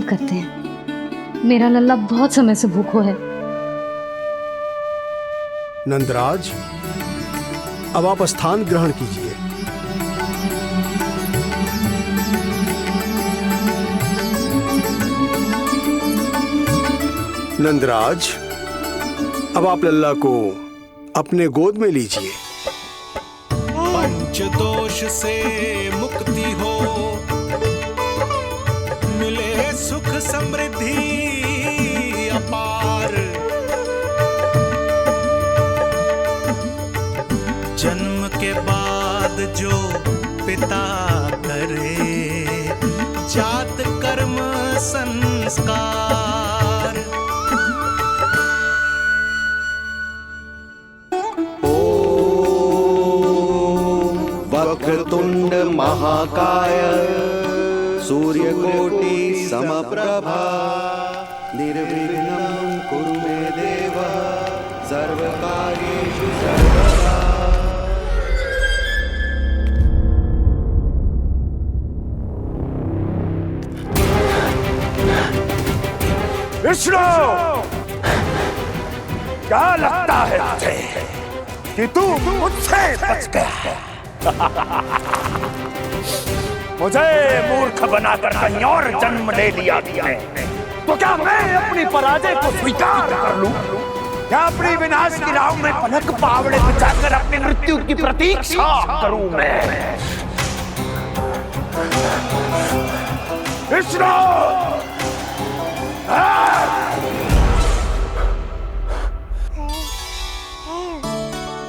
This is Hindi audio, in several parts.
करते हैं। मेरा लल्ला बहुत समय से भूखो है। नंदराज, अब आप स्थान ग्रहण कीजिए। नंदराज, अब आप लल्ला को अपने गोद में लीजिए। पंचदोष से मुक्ति हो, मिले सुख समृद्धि अपार। जन्म के बाद जो पिता करे, जात कर्म संस्कार। वक्रतुंड महाकाय सूर्यकोटि समप्रभा निर्विघ्नं कुरु मे देव सर्वकार्येषु सर्वदा। विष्णु, क्या लगता है तुझे कि तू मुझसे बच गया? मुझे मूर्ख बनाकर कहीं और जन्म ले लिया तुमने, तो क्या मैं अपनी पराजय को स्वीकार कर लूं? क्या अपनी विनाश की राह में पलक पावड़े बिछाकर अपनी मृत्यु की प्रतीक्षा करूं मैं? विष्णु,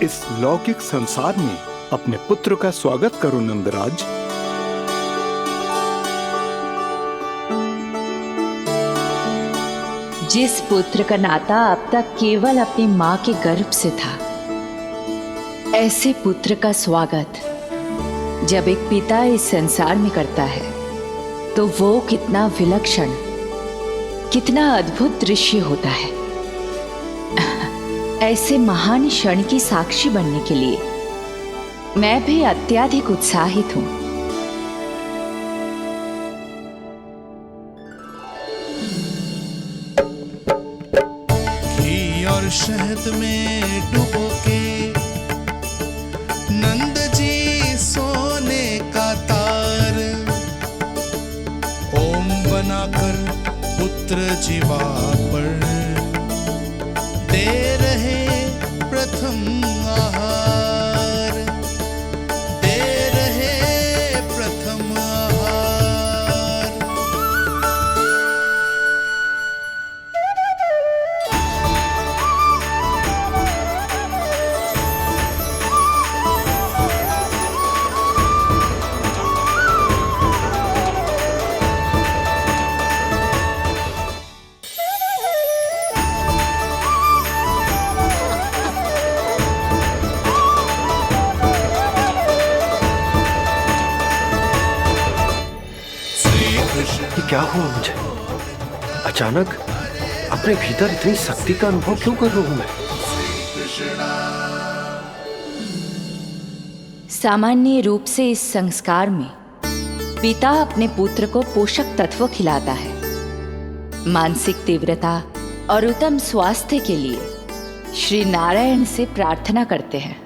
इस लौकिक संसार में अपने पुत्र का स्वागत करो नंदराज। जिस पुत्र का नाता अब तक केवल अपनी मां के गर्भ से था, ऐसे पुत्र का स्वागत जब एक पिता इस संसार में करता है तो वो कितना विलक्षण, कितना अद्भुत दृश्य होता है। ऐसे महान क्षण की साक्षी बनने के लिए मैं भी अत्यधिक उत्साहित हूं। घी और शहद में डुबो के नंद जी सोने का तार, ओम बनाकर पुत्र जीवा पर दे रहे प्रथम आहार, दे रहे प्रथम आहार। ये क्या हुआ मुझे? अचानक अपने भीतर इतनी शक्ति का अनुभव क्यों कर रहा हूं मैं? सामान्य रूप से इस संस्कार में पिता अपने पुत्र को पोषक तत्व खिलाता है। मानसिक तीव्रता और उत्तम स्वास्थ्य के लिए श्री नारायण से प्रार्थना करते हैं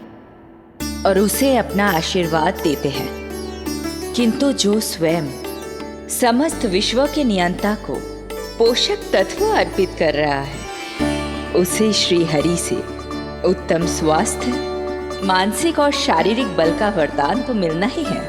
और उसे अपना आशीर्वाद देते हैं। किंतु जो स्वयं समस्त विश्व के नियंता को पोषक तत्व अर्पित कर रहा है, उसे श्री हरि से उत्तम स्वास्थ्य, मानसिक और शारीरिक बल का वरदान तो मिलना ही है।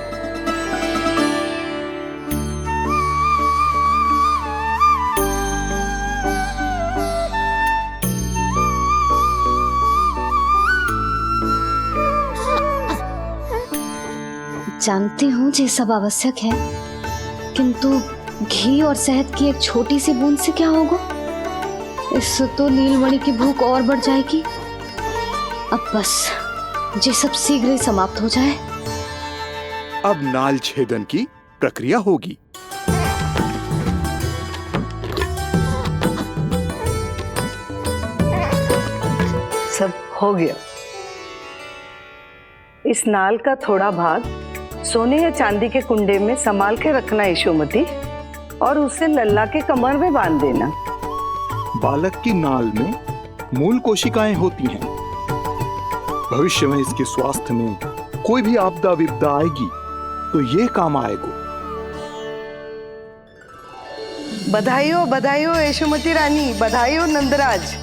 जानती हूँ ये सब आवश्यक है, किंतु घी और शहद की एक छोटी सी बूंद से क्या होगा? इससे तो नीलमणि की भूख और बढ़ जाएगी। अब बस ये सब शीघ्र ही समाप्त हो जाए। अब नाल छेदन की प्रक्रिया होगी। सब हो गया। इस नाल का थोड़ा भाग सोने या चांदी के कुंडे में संभाल के रखना यशोमती। और उसे लल्ला के कमर में बांध देना। बालक की नाल में मूल कोशिकाएं होती हैं। भविष्य में इसके स्वास्थ्य में कोई भी आपदा विपदा आएगी तो ये काम आएगा। बधाई हो यशोमती रानी, बधाई हो नंदराज।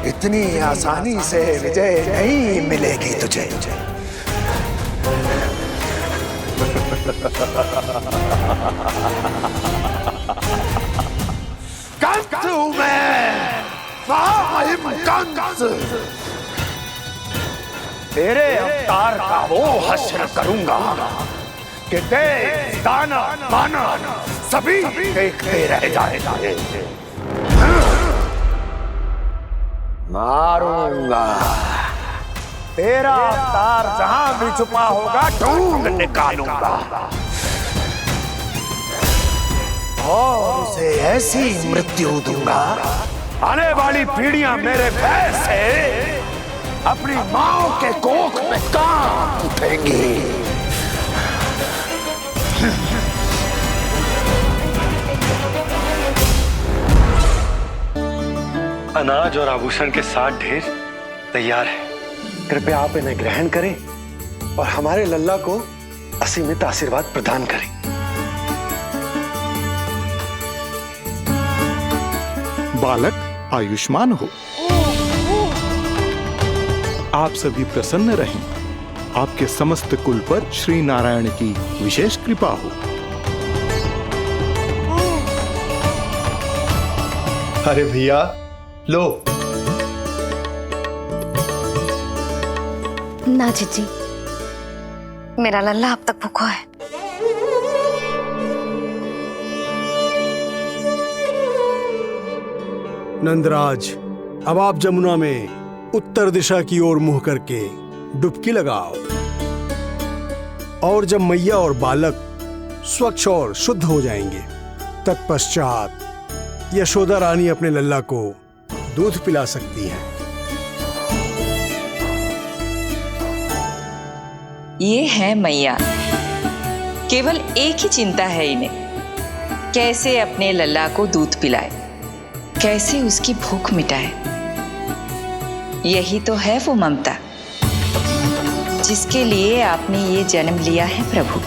इतनी आसानी से विजय नहीं मिलेगी तुझे। कंस हूं मैं, कंस। तेरे अवतार का वो हश्र करूंगा कि देश, दाना, माना सभी देखते रह जाएंगे। मारूंगा तेरा अवतार, जहां भी छुपा होगा ढूंढ निकालूंगा और उसे ऐसी मृत्यु दूंगा, आने वाली पीढ़ियां मेरे भय से अपनी मां के कोख में कांप उठेंगी। अनाज और आभूषण के साथ ढेर तैयार है। कृपया आप इन्हें ग्रहण करें और हमारे लल्ला को असीमित आशीर्वाद प्रदान करें। बालक आयुष्मान हो। आप सभी प्रसन्न रहें। आपके समस्त कुल पर श्री नारायण की विशेष कृपा हो। अरे भैया लो। ना जीजी, मेरा लल्ला अब तक भूखा है। नंदराज, अब आप जमुना में उत्तर दिशा की ओर मुंह करके डुबकी लगाओ और जब मैया और बालक स्वच्छ और शुद्ध हो जाएंगे तत्पश्चात यशोदा रानी अपने लल्ला को दूध पिला सकती है। ये है मैया, केवल एक ही चिंता है इन्हें, कैसे अपने लल्ला को दूध पिलाए, कैसे उसकी भूख मिटाए। यही तो है वो ममता जिसके लिए आपने ये जन्म लिया है प्रभु।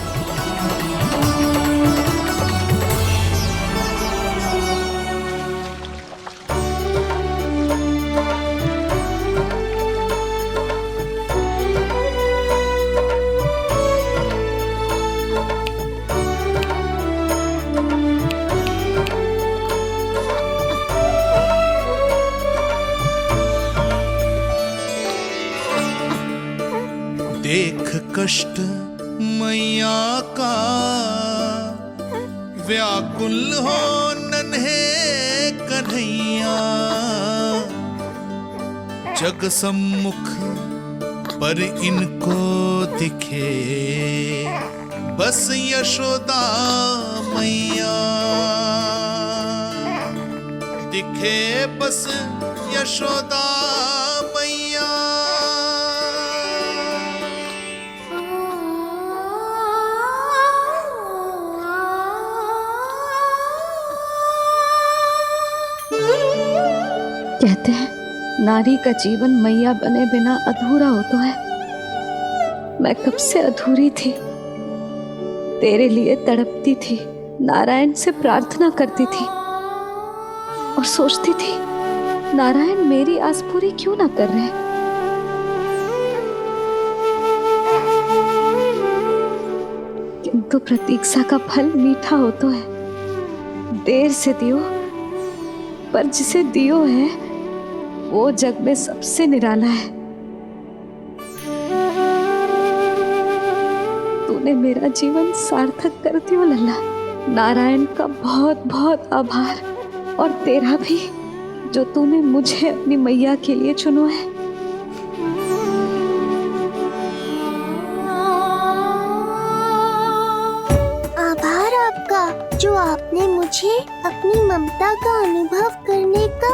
देख कष्ट मैया का, व्याकुल हो नन्हे कन्हैया। जग सम्मुख पर इनको दिखे बस यशोदा मैया, दिखे बस यशोदा मैया। कहते हैं नारी का जीवन मैया बने बिना अधूरा होता है। मैं कब से अधूरी थी, तेरे लिए तड़पती थी, नारायण से प्रार्थना करती थी और सोचती थी नारायण मेरी आस पूरी क्यों ना कर रहे। किंतु प्रतीक्षा का फल मीठा होता है। देर से दियो पर जिसे दियो है वो जग में सबसे निराला है। तूने मेरा जीवन सार्थक कर दियो लल्ला। नारायण का बहुत बहुत आभार, और तेरा भी जो तूने मुझे अपनी मैया के लिए चुनो है। आभार आपका जो आपने मुझे अपनी ममता का अनुभव करने का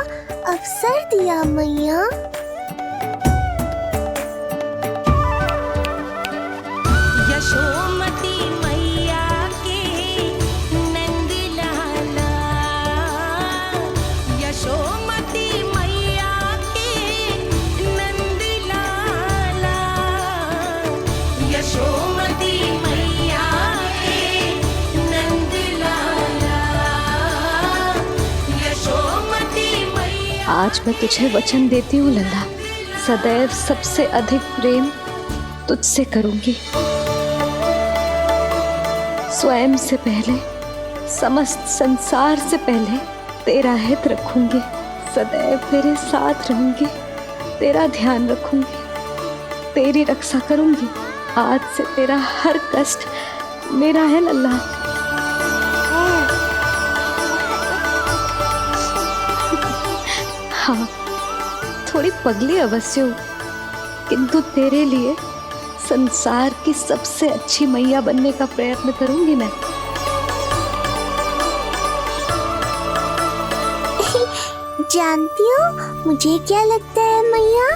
अवसर दिया मैया। यशोमती मैया के नंद लाला, यशोमती मैया के नंद लाला, यशोमती मैया के नंद लाला, यशोमती मैया। आज मैं तुझे वचन देती हूँ लल्ला, सदैव सबसे अधिक प्रेम तुझसे करूंगी। स्वयं से पहले, समस्त संसार से पहले तेरा हित रखूंगी। सदैव तेरे साथ रहूंगी, तेरा ध्यान रखूंगी, तेरी रक्षा करूंगी। आज से तेरा हर कष्ट मेरा है लल्ला। हाँ, थोड़ी पगली अवश्य हूँ, किंतु तेरे लिए संसार की सबसे अच्छी मैया बनने का प्रयत्न करूंगी मैं। जानती हो मुझे क्या लगता है मैया,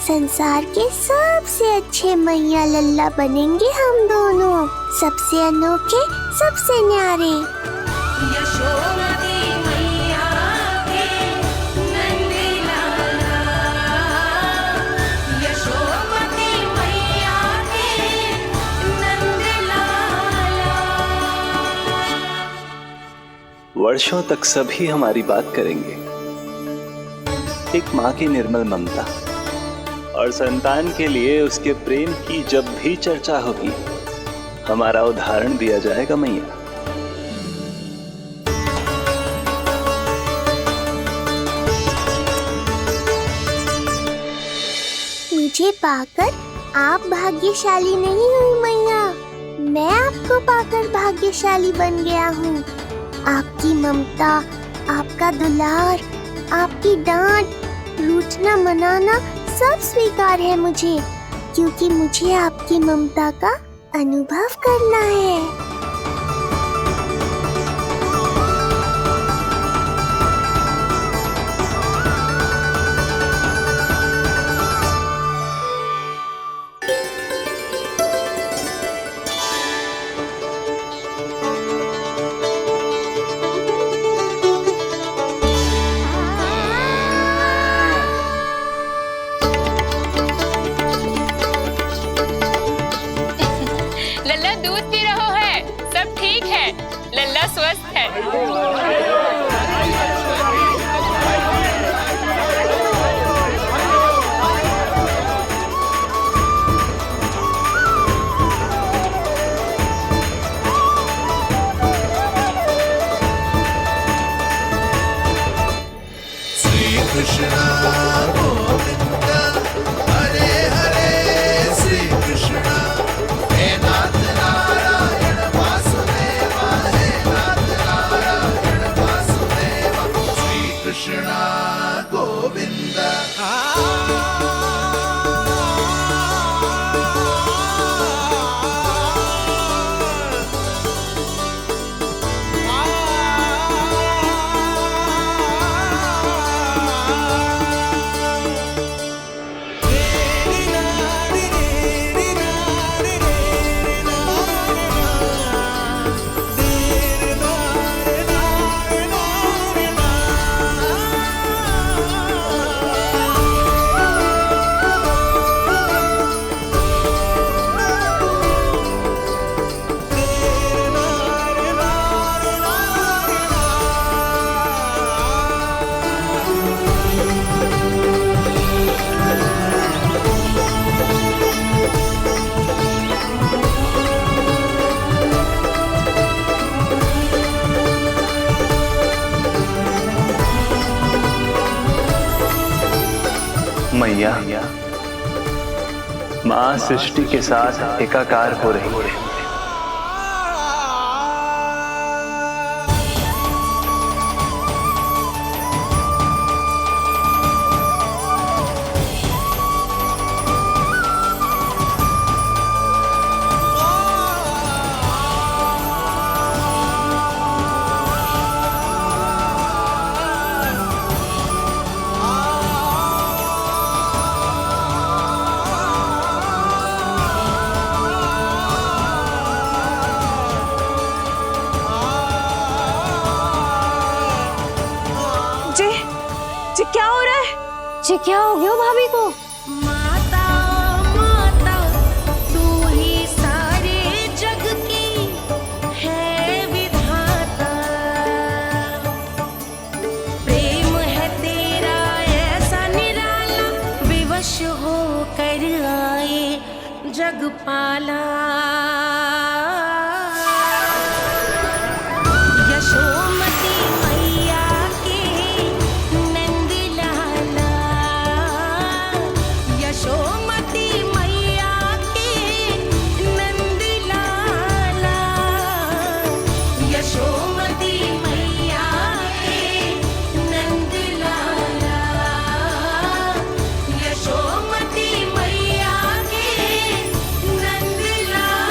संसार के सबसे अच्छे मैया लल्ला बनेंगे हम दोनों, सबसे अनोखे, सबसे न्यारे। यशोमती मैया के नंद लाला, यशोमती मैया के नंद लाला। वर्षों तक सभी हमारी बात करेंगे। एक माँ की निर्मल ममता और संतान के लिए उसके प्रेम की जब भी चर्चा होगी, हमारा उदाहरण दिया जाएगा मैया। मुझे पाकर आप भाग्यशाली नहीं हुई मैया, मैं आपको पाकर भाग्यशाली बन गया हूँ। आपकी ममता, आपका दुलार, आपकी डांट, रूठना मनाना सब स्वीकार है मुझे, क्योंकि मुझे आपकी ममता का अनुभव करना है। लल्ला दूध पी रहो है, सब ठीक है, लल्ला स्वस्थ है। श्री कृष्ण गोविंद हरे हरे, श्री कृष्ण हे नाथ नारायण वासुदेवा, हे नाथ नारायण वासुदेवा, श्री कृष्ण गोविंद। मैया, माँ सृष्टि के साथ एकाकार हो रही है। जी क्या हो रहा है? जी क्या हो गया भाभी को? माता माता तू ही सारे जग की है विधाता, प्रेम है तेरा ऐसा निराला, विवश हो कर आए जग पाला। यशोमती मैया के नंद लाला, यशोमती मैया के नंद लाला, यशोमती मैया के नंद लाला, यशोमती मैया के नंद लाला।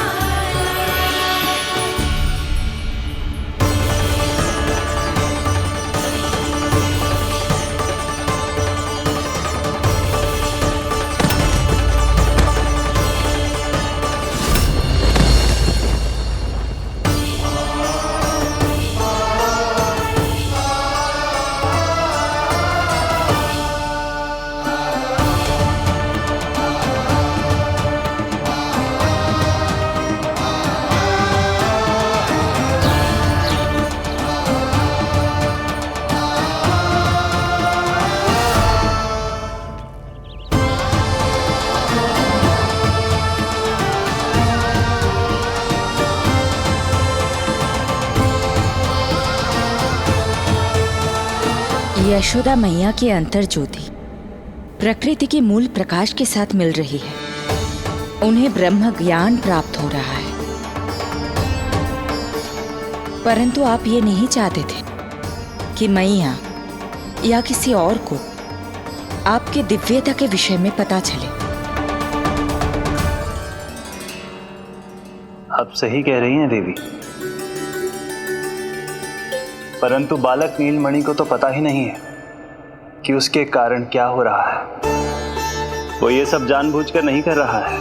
यशोदा मैया की अंतर ज्योति प्रकृति के मूल प्रकाश के साथ मिल रही है। उन्हें ब्रह्म ज्ञान प्राप्त हो रहा है, परंतु आप ये नहीं चाहते थे कि मैया या किसी और को आपके दिव्यता के विषय में पता चले। आप सही कह रही हैं देवी, परंतु बालक नीलमणि को तो पता ही नहीं है कि उसके कारण क्या हो रहा है। वो ये सब जानबूझकर नहीं कर रहा है,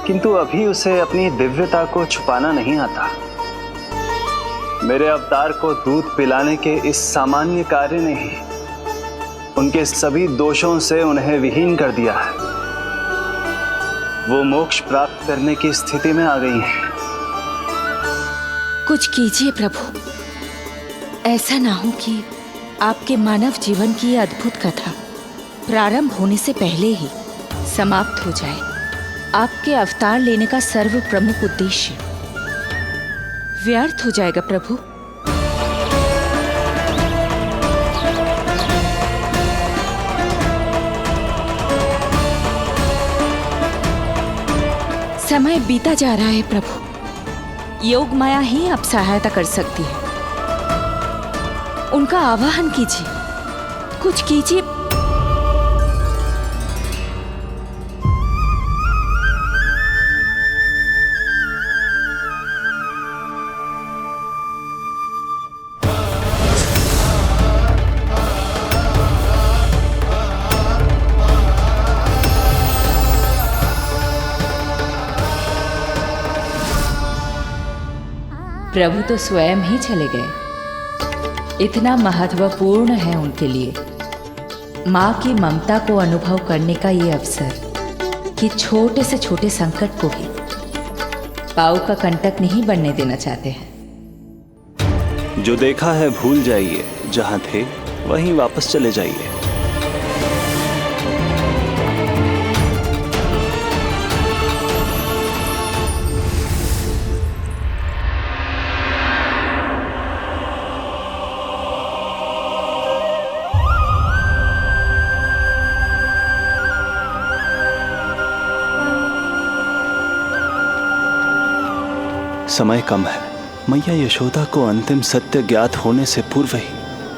किंतु अभी उसे अपनी दिव्यता को छुपाना नहीं आता। मेरे अवतार को दूध पिलाने के इस सामान्य कार्य ने ही उनके सभी दोषों से उन्हें विहीन कर दिया है। वो मोक्ष प्राप्त करने की स्थिति में आ गई हैं। कुछ कीजिए प्रभु, ऐसा ना हो कि आपके मानव जीवन की ये अद्भुत कथा प्रारंभ होने से पहले ही समाप्त हो जाए। आपके अवतार लेने का सर्व प्रमुख उद्देश्य व्यर्थ हो जाएगा प्रभु। समय बीता जा रहा है प्रभु, योग माया ही अब सहायता कर सकती है। उनका आवाहन कीजिए, कुछ कीजिए। प्रभु तो स्वयं ही चले गए। इतना महत्वपूर्ण है उनके लिए माँ की ममता को अनुभव करने का ये अवसर कि छोटे से छोटे संकट को भी पाँव का कंटक नहीं बनने देना चाहते हैं। जो देखा है भूल जाइए, जहां थे वहीं वापस चले जाइए। समय कम है। मैया यशोदा को अंतिम सत्य ज्ञात होने से पूर्व ही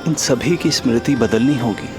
इन सभी की स्मृति बदलनी होगी।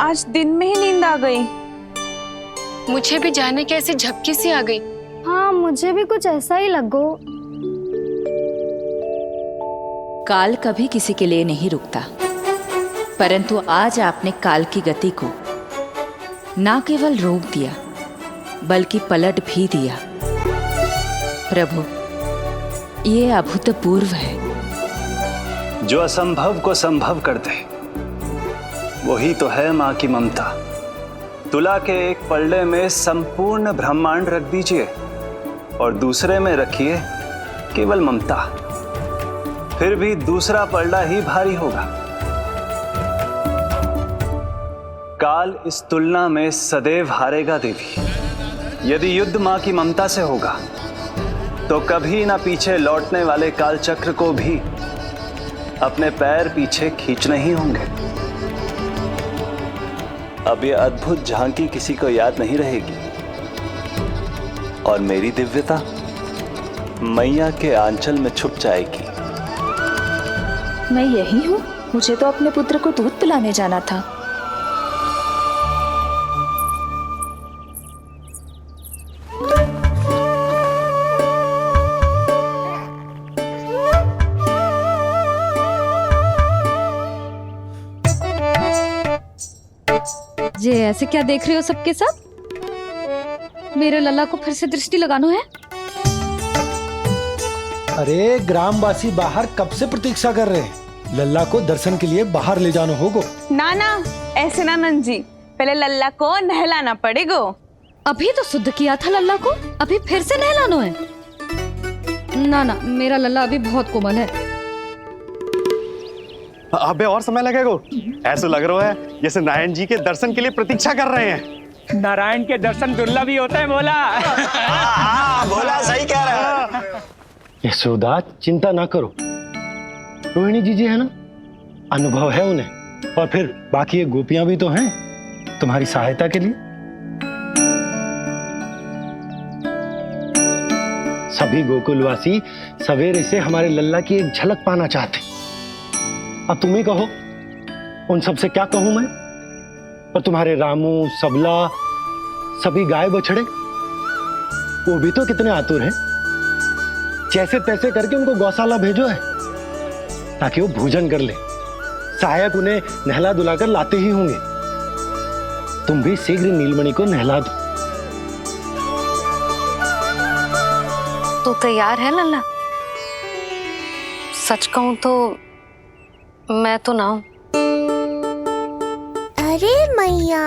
आज दिन में ही नींद आ गई। मुझे भी जाने के ऐसे झपकी सी आ गई। हाँ, मुझे भी कुछ ऐसा ही लगो। काल कभी किसी के लिए नहीं रुकता, परंतु आज आपने काल की गति को ना केवल रोक दिया बल्कि पलट भी दिया। प्रभु, ये अभूतपूर्व है। जो असंभव को संभव कर दे वही तो है माँ की ममता। तुला के एक पलड़े में संपूर्ण ब्रह्मांड रख दीजिए और दूसरे में रखिए केवल ममता, फिर भी दूसरा पलड़ा ही भारी होगा। काल इस तुलना में सदैव हारेगा देवी। यदि युद्ध मां की ममता से होगा तो कभी ना पीछे लौटने वाले काल चक्र को भी अपने पैर पीछे खींचने ही होंगे। अब ये अद्भुत झांकी किसी को याद नहीं रहेगी और मेरी दिव्यता मैया के आंचल में छुप जाएगी। मैं यही हूँ। मुझे तो अपने पुत्र को दूध पिलाने जाना था। ये ऐसे क्या देख रहे हो सबके सब? मेरे लल्ला को फिर से दृष्टि लगाना है? अरे ग्रामवासी बाहर कब से प्रतीक्षा कर रहे हैं। लल्ला को दर्शन के लिए बाहर ले जाना होगा। ना ना, ऐसे ना नंद जी, पहले लल्ला को नहलाना पड़ेगा। अभी तो शुद्ध किया था लल्ला को, अभी फिर से नहलाना है? ना ना, मेरा लल्ला अभी बहुत कोमल है। अबे और समय लगेगा। ऐसा लग रहा है जैसे नारायण जी के दर्शन के लिए प्रतीक्षा कर रहे हैं। नारायण के दर्शन दुर्लभ ही होते हैं। बोला बोला, सही कह रहा है। यशोदा, चिंता ना करो। रोहिणी जी है ना, अनुभव है उन्हें, और फिर बाकी ये गोपियां भी तो हैं तुम्हारी सहायता के लिए। सभी गोकुलवासी सवेरे से हमारे लल्ला की एक झलक पाना चाहते। अब तुम ही कहो, उन सब से क्या कहूं मैं? और तुम्हारे रामू, सबला, सभी गाय बछड़े, वो भी तो कितने आतुर हैं। जैसे तैसे करके उनको गौशाला भेजो है ताकि वो भोजन कर ले। सहायक उन्हें नहला धुलाकर लाते ही होंगे। तुम भी शीघ्र नीलमणि को नहला दो। तो तैयार है लल्ला? सच कहूं तो मैं तो ना हूं। अरे मैया,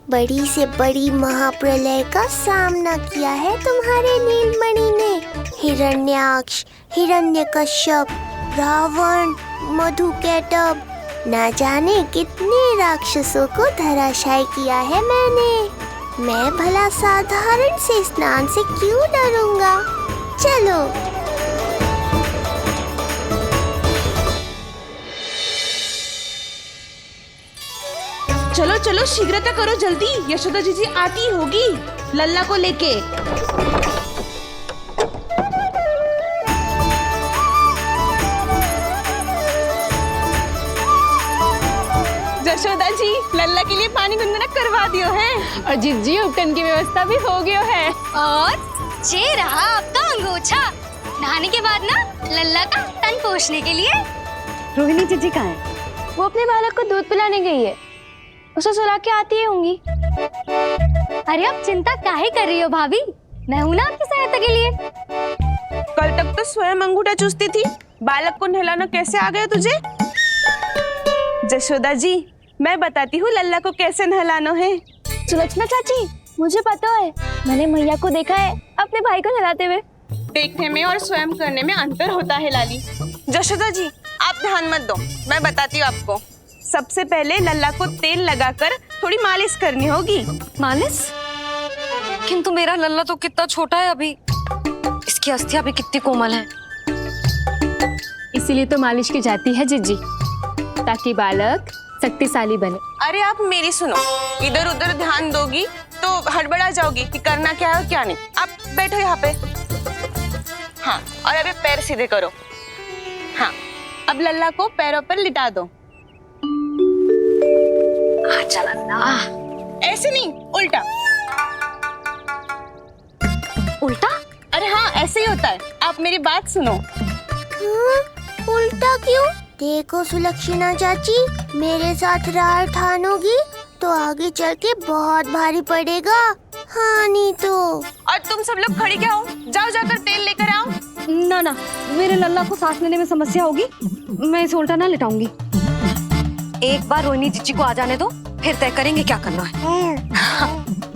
बड़ी से बड़ी महाप्रलय का सामना किया है तुम्हारे नीलमणि ने। हिरण्याक्ष, हिरण्यकश्यप, रावण, मधुकैटभ, ना जाने कितने राक्षसों को धराशायी किया है मैंने। मैं भला साधारण से स्नान से क्यों डरूंगा? चलो। चलो चलो, शीघ्रता करो जल्दी, यशोदा जी आती होगी लल्ला को लेके। यशोदा जी, लल्ला के लिए पानी गुनगुना करवा दियो है, और जिज्जी उपटन की व्यवस्था भी हो गयो है। और ये रहा आपका अंगोछा, नहाने के बाद ना लल्ला का तन पोंछने के लिए। रोहिणी जीजी कहाँ है? वो अपने बालक को दूध पिलाने गई है, उसे सुला के आती ही होंगी। अरे आप चिंता काहे कर रही हो भाभी, मैं हूं ना आपकी सहायता के लिए। कल तक तो स्वयं अंगूठा चूसती थी, बालक को नहलाना कैसे आ गया तुझे? यशोदा जी, मैं बताती हूँ लल्ला को कैसे नहलाना है। सुलक्षणा चाची, मुझे पता है, मैंने मैया को देखा है अपने भाई को नहलाते हुए। देखने में और स्वयं करने में अंतर होता है लाली। यशोदा जी, आप ध्यान मत दो, मैं बताती हूँ आपको। सबसे पहले लल्ला को तेल लगाकर थोड़ी मालिश करनी होगी। मालिश? किंतु मेरा लल्ला तो कितना छोटा है अभी, इसकी अस्थियां भी कितनी कोमल है। इसीलिए तो मालिश की जाती है जिज्जी, ताकि बालक शक्तिशाली बने। अरे आप मेरी सुनो, इधर उधर ध्यान दोगी तो हड़बड़ा जाओगी कि करना क्या है और क्या नहीं। आप बैठो यहाँ पे। हाँ, और अभी पैर सीधे करो। हाँ, अब लल्ला को पैरों पर लिटा दो। चल ना। ऐसे नहीं, उल्टा। उल्टा? अरे हाँ, ऐसे ही होता है। आप मेरी बात सुनो। उल्टा क्यों? देखो सुलक्षणा चाची, मेरे साथ रार ठानोगी तो आगे चल के बहुत भारी पड़ेगा। हाँ नहीं तो। और तुम सब लोग खड़ी क्या हो? जाओ जाकर तेल लेकर आओ। ना ना, मेरे लल्ला को सांस लेने में समस्या होगी, मैं इसे उल्टा ना लेटाऊंगी। एक बार रोहिणी जीजी को आ जाने दो, फिर तय करेंगे क्या करना है।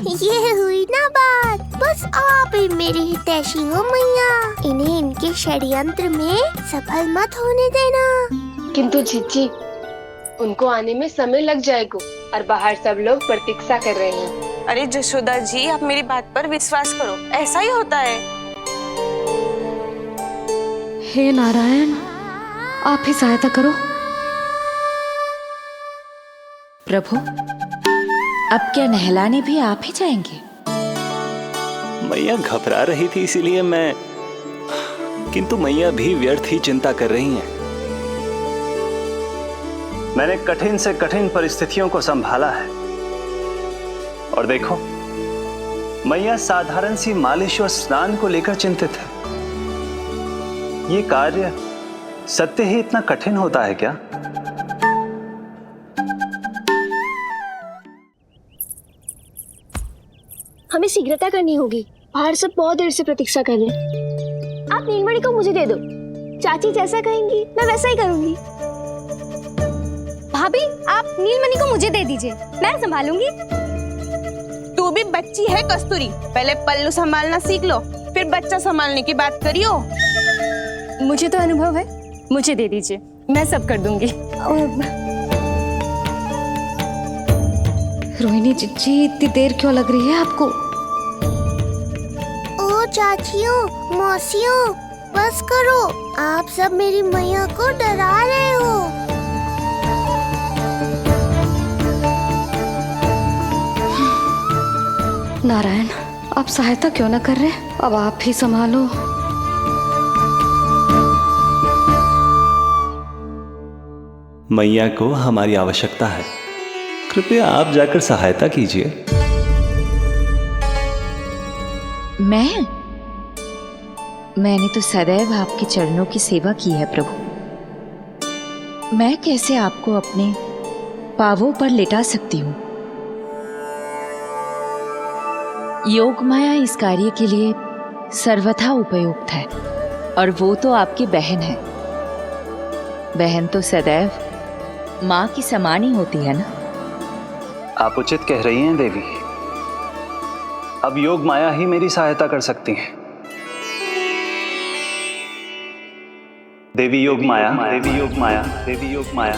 ये हुई ना बात। बस आप ही मेरी हितैषी हो मैया, इन्हें इनके षड्यंत्र में सफल मत होने देना। किंतु जीजी, उनको आने में समय लग जाएगा और बाहर सब लोग प्रतीक्षा कर रहे हैं। अरे जशोदा जी, आप मेरी बात पर विश्वास करो, ऐसा ही होता है। हे नारायण, आप ही सहायता करो। प्रभु, अब क्या नहलाने भी आप ही जाएंगे? मैया घबरा रही थी इसीलिए मैं, किंतु मैया भी व्यर्थ ही चिंता कर रही हैं। मैंने कठिन से कठिन परिस्थितियों को संभाला है और देखो, मैया साधारण सी मालिश और स्नान को लेकर चिंतित है। ये कार्य सत्य ही इतना कठिन होता है क्या? हमें शीघ्रता करनी होगी, बाहर सब बहुत देर से प्रतीक्षा कर रहे हैं। आप नीलमणि को मुझे दे दो, चाची जैसा कहेंगी मैं वैसा ही करूंगी। भाभी, आप नीलमणि को मुझे दे दीजिए, मैं संभालूंगी। तू भी बच्ची है कस्तूरी, पहले पल्लू संभालना सीख लो, फिर बच्चा संभालने की बात करियो। मुझे तो अनुभव है, मुझे दे दीजिए, मैं सब कर दूंगी। रोहिणी जीजी, इतनी देर क्यों लग रही है आपको? ओ चाचियों, मौसियों, बस करो, आप सब मेरी मैया को डरा रहे हो। नारायण, आप सहायता क्यों ना कर रहे? अब आप ही संभालो। मैया को हमारी आवश्यकता है, कृपया आप जाकर सहायता कीजिए। मैंने तो सदैव आपके चरणों की सेवा की है प्रभु। मैं कैसे आपको अपने पावों पर लेटा सकती हूँ? योग माया इस कार्य के लिए सर्वथा उपयुक्त है, और वो तो आपकी बहन है। बहन तो सदैव माँ की समान ही होती है ना। आप उचित कह रही हैं देवी, अब योग माया ही मेरी सहायता कर सकती हैं। देवी योग माया, देवी योग माया, देवी योग माया।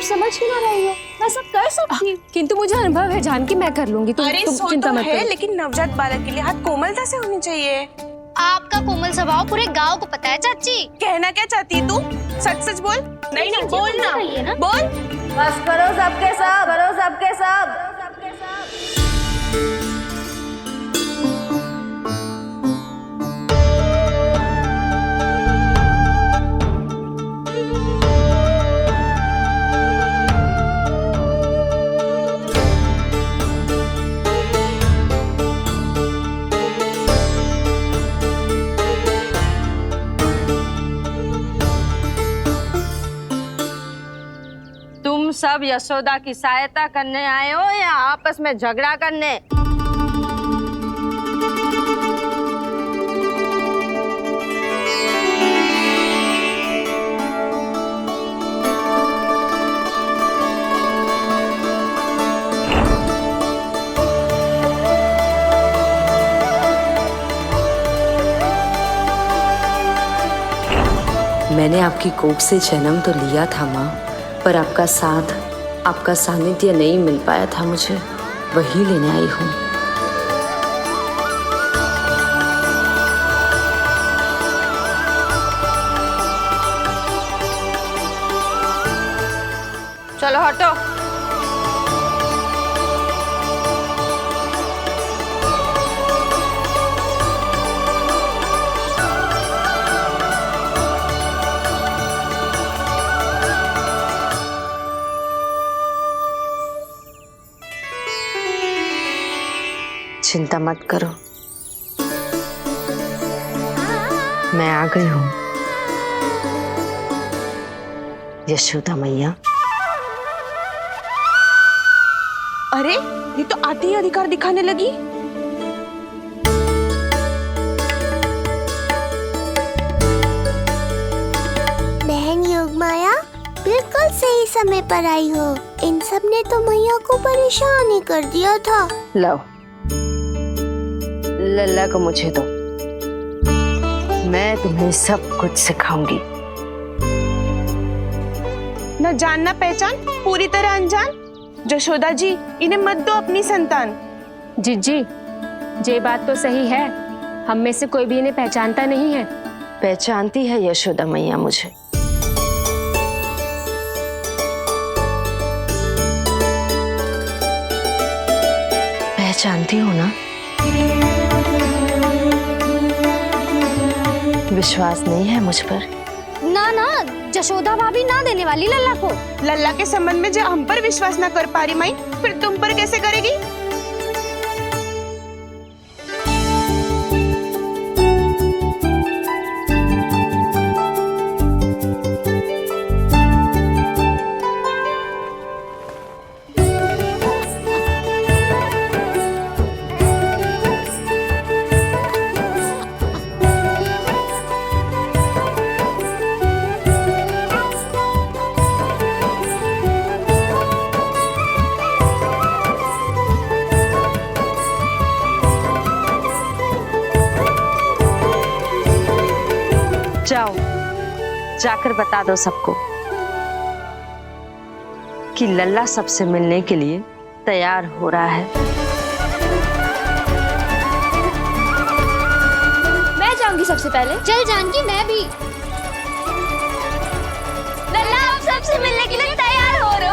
समझ ही ना रही है, मैं सब कर सकती हूँ। किंतु मुझे अनुभव है जानकी, मैं कर लूंगी। तुम चिंता मत करो। लेकिन नवजात बालक के लिए हाथ कोमलता से होनी चाहिए। आपका कोमल स्वभाव पूरे गांव को पता है चाची। कहना क्या चाहती है तू? सच सच बोल। नहीं नहीं, बोलना, बोल। बस करो सबके सब, करो सबके सब। सब यशोदा की सहायता करने आए हो या आपस में झगड़ा करने? मैंने आपकी कोख से जन्म तो लिया था माँ, पर आपका साथ, आपका सानिध्य नहीं मिल पाया था मुझे, वही लेने आई हूँ। चलो हटो। चिंता मत करो, मैं आ गई हूँ यशोदा मैया। अरे ये तो आते ही अधिकार दिखाने लगी। बहन योगमाया बिल्कुल सही समय पर आई हो। इन सब ने तो मैया को परेशान ही कर दिया था। लो, लल्ला को मुझे दो, मैं तुम्हें सब कुछ सिखाऊंगी। न जान न पहचान, पूरी तरह अनजान। जशोदा जी, इन्हें मत दो अपनी संतान। जीजी, ये बात तो सही है, हम में से कोई भी इन्हें पहचानता नहीं है। पहचानती है यशोदा मैया मुझे। पहचानती हो ना? विश्वास नहीं है मुझ पर? ना ना, जशोदा भाभी ना देने वाली लल्ला को। लल्ला के संबंध में जो हम पर विश्वास न कर पा रही माई, फिर तुम पर कैसे करेगी? जाओ, जाकर बता दो सबको कि लल्ला सबसे मिलने के लिए तैयार हो रहा है। मैं जाऊंगी सबसे पहले। चल जानकी, मैं भी। लल्ला आप सबसे मिलने के लिए तैयार हो रहे हो?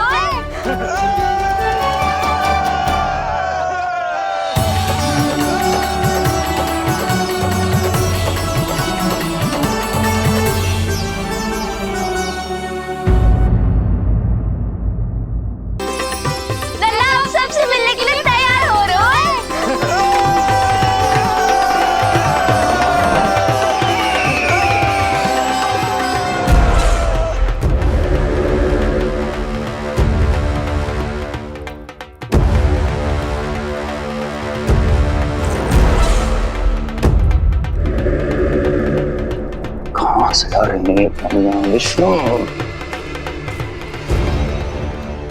विष्णु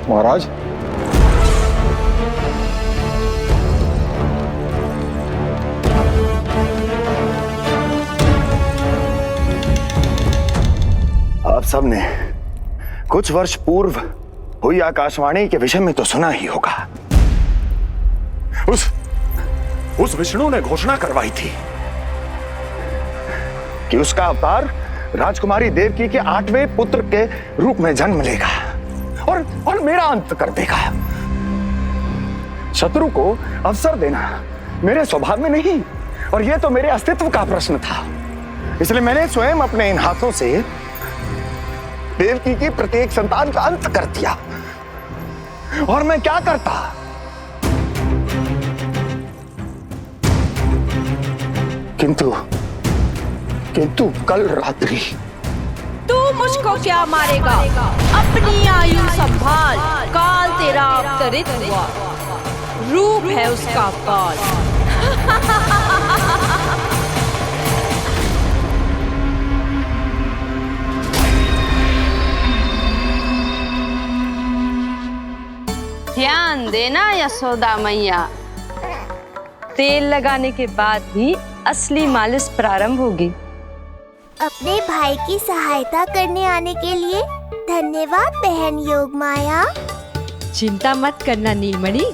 महाराज, आप सबने कुछ वर्ष पूर्व हुई आकाशवाणी के विषय में तो सुना ही होगा। उस विष्णु ने घोषणा करवाई थी कि उसका अवतार राजकुमारी देवकी के 8वें पुत्र के रूप में जन्म लेगा और मेरा अंत कर देगा। शत्रु को अवसर देना मेरे स्वभाव में नहीं, और यह तो मेरे अस्तित्व का प्रश्न था। इसलिए मैंने स्वयं अपने इन हाथों से देवकी की प्रत्येक संतान का अंत कर दिया। और मैं क्या करता? किंतु कल रात्रि तू मुझको क्या मारेगा? अपनी आयु संभाल, काल तेरा अवतरित हुआ, रूप है उसका काल। ध्यान देना यशोदा मैया, तेल लगाने के बाद ही असली मालिश प्रारंभ होगी। अपने भाई की सहायता करने आने के लिए धन्यवाद बहन योगमाया। चिंता मत करना नीलमणि,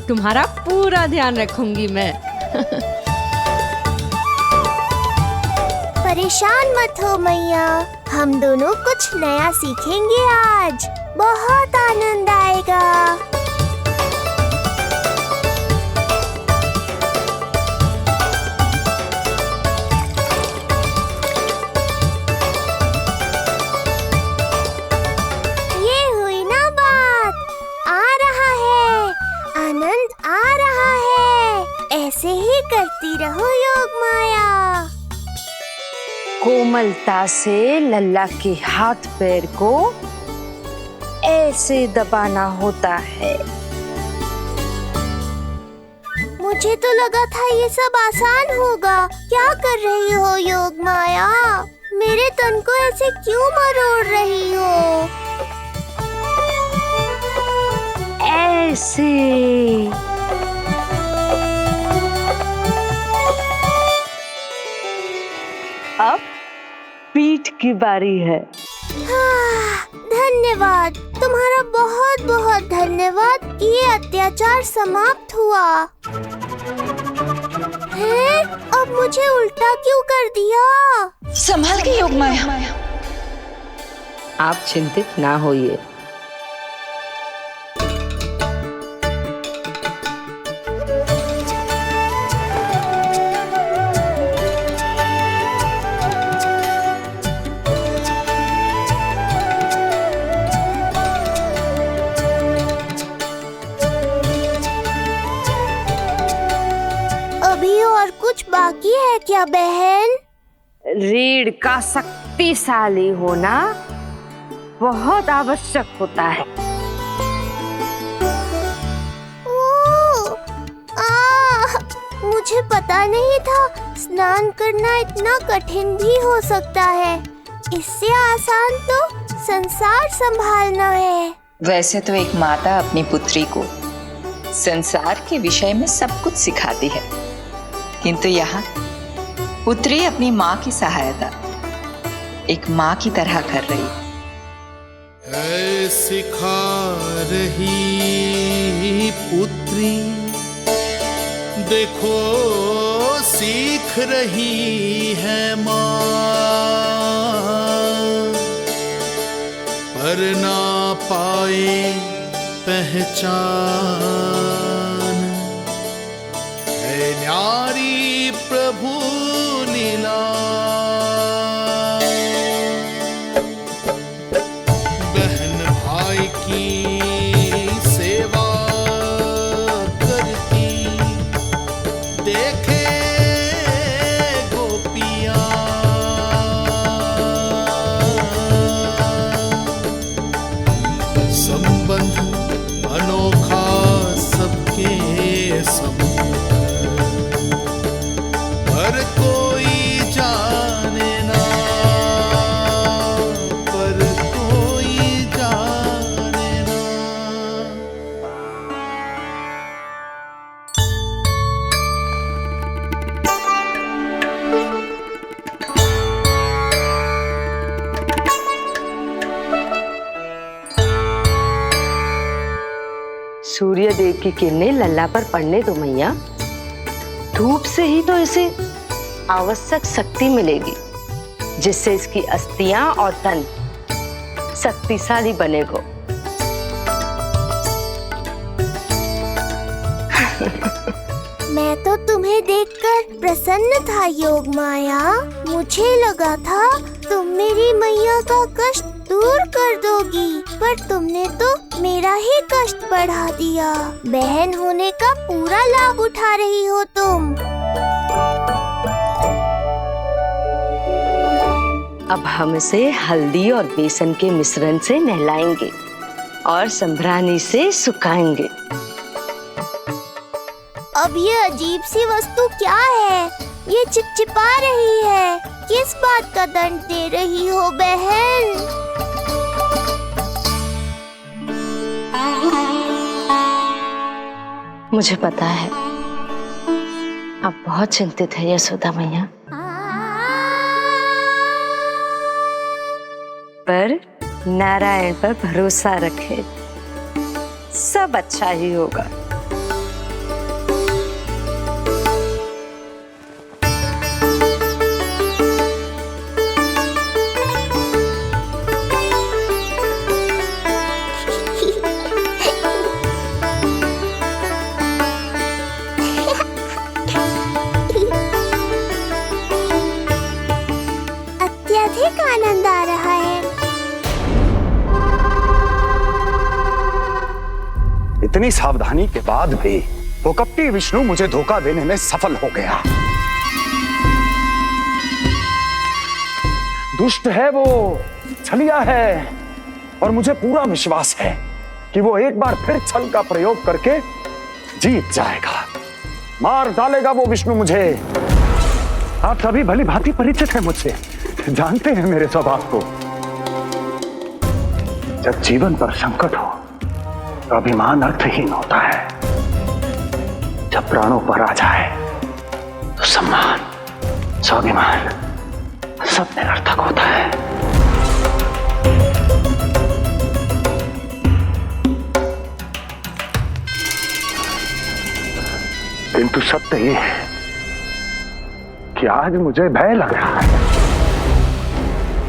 तुम्हारा पूरा ध्यान रखूंगी मैं। परेशान मत हो मैया, हम दोनों कुछ नया सीखेंगे आज। बहुत आनंद आएगा। ये हुई ना बात, आ रहा है, आनंद आ रहा है। ऐसे ही करती रहो योग माया। कोमलता से लल्ला के हाथ पैर को ऐसे दबाना होता है। मुझे तो लगा था ये सब आसान होगा। क्या कर रही हो योग माया? मेरे तन को ऐसे क्यों मरोड़ रही हो? ऐसे अब पीठ की बारी है। धन्यवाद, तुम्हारा बहुत बहुत धन्यवाद। ये अत्याचार समाप्त हुआ है। अब मुझे उल्टा क्यों कर दिया? संभाल के योग माया। आप चिंतित ना होइए। अभी और कुछ बाकी है क्या बहन? रीढ़ का शक्तिशाली होना बहुत आवश्यक होता है। मुझे पता नहीं था स्नान करना इतना कठिन भी हो सकता है। इससे आसान तो संसार संभालना है। वैसे तो एक माता अपनी पुत्री को संसार के विषय में सब कुछ सिखाती है, किंतु यहाँ पुत्री अपनी माँ की सहायता एक माँ की तरह कर रही है। सिखा रही पुत्री, देखो सीख रही है माँ, पर ना पाए पहचान है न्यारी प्रभु लीला। बहन भाई की सेवा करती देखे गोपियाँ, संबंध अनोखा सबके सब, पर कोई जाने ना, पर कोई जाने ना। सूर्य देव की किरणें लल्ला पर पड़ने दो मैया। धूप से ही तो इसे आवश्यक शक्ति मिलेगी, जिससे इसकी अस्थियां और तन शक्तिशाली बनेगा। मैं तो तुम्हें देखकर प्रसन्न था योग माया। मुझे लगा था तुम मेरी मैया का कष्ट दूर कर दोगी, पर तुमने तो मेरा ही कष्ट बढ़ा दिया। बहन होने का पूरा लाभ उठा रही हो तुम। अब हम इसे हल्दी और बेसन के मिश्रण से नहलाएंगे और संभरानी से सुखाएंगे। अब ये अजीब सी वस्तु क्या है? ये चिपचिपा रही है। किस बात का दंड दे रही हो बहन? मुझे पता है आप बहुत चिंतित है यशोदा मैया, पर नारायण पर भरोसा रखे, सब अच्छा ही होगा। इतनी सावधानी के बाद भी वो कपटी विष्णु मुझे धोखा देने में सफल हो गया। दुष्ट है वो, छलिया है, और मुझे पूरा विश्वास है कि वो एक बार फिर छल का प्रयोग करके जीत जाएगा, मार डालेगा वो विष्णु मुझे। आप सभी भली भांति परिचित हैं मुझसे, जानते हैं मेरे स्वभाव को। जब जीवन पर संकट हो तो अभिमान अर्थहीन होता है, जब प्राणों पर आ जाए तो सम्मान, स्वाभिमान सब निरर्थक होता है। किंतु सत्य ये है कि आज मुझे भय लग रहा है।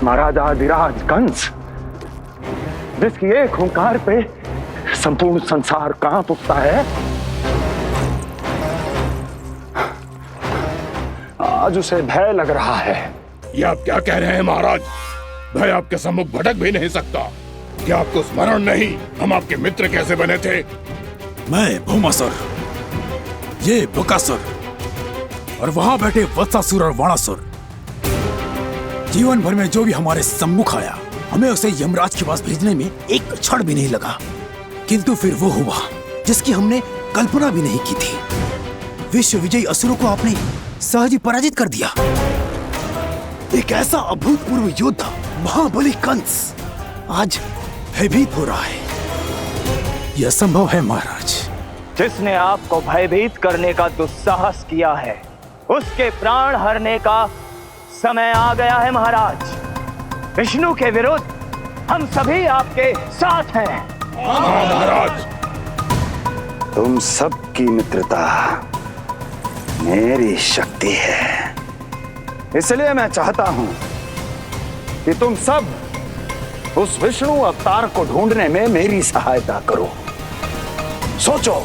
महाराजाधिराज कंस, जिसकी एक हुंकार पे संपूर्ण संसार कांप उठता है, आज उसे भय लग रहा है। ये आप क्या कह रहे हैं महाराज? भय आपके सम्मुख भटक भी नहीं सकता। क्या आपको स्मरण नहीं हम आपके मित्र कैसे बने थे? मैं भौमासुर, ये बकासुर, और वहां बैठे वत्सासुर और वाणासुर। जीवन भर में जो भी हमारे सम्मुख आया, हमें उसे यमराज के पास भेजने में एक क्षण भी नहीं लगा। किंतु फिर वो हुआ जिसकी हमने कल्पना भी नहीं की थी। विश्व विजयी असुरों को आपने सहज ही पराजित कर दिया। एक ऐसा अभूतपूर्व योद्धा महाबली कंस आज भयभीत हो रहा है। यह असंभव है महाराज। जिसने आपको भयभीत करने का दुस्साहस किया है, उसके प्राण हरने का समय आ गया है महाराज। विष्णु के विरुद्ध हम सभी आपके साथ हैं। महाराज, तुम सबकी मित्रता मेरी शक्ति है, इसलिए मैं चाहता हूं कि तुम सब उस विष्णु अवतार को ढूंढने में मेरी सहायता करो। सोचो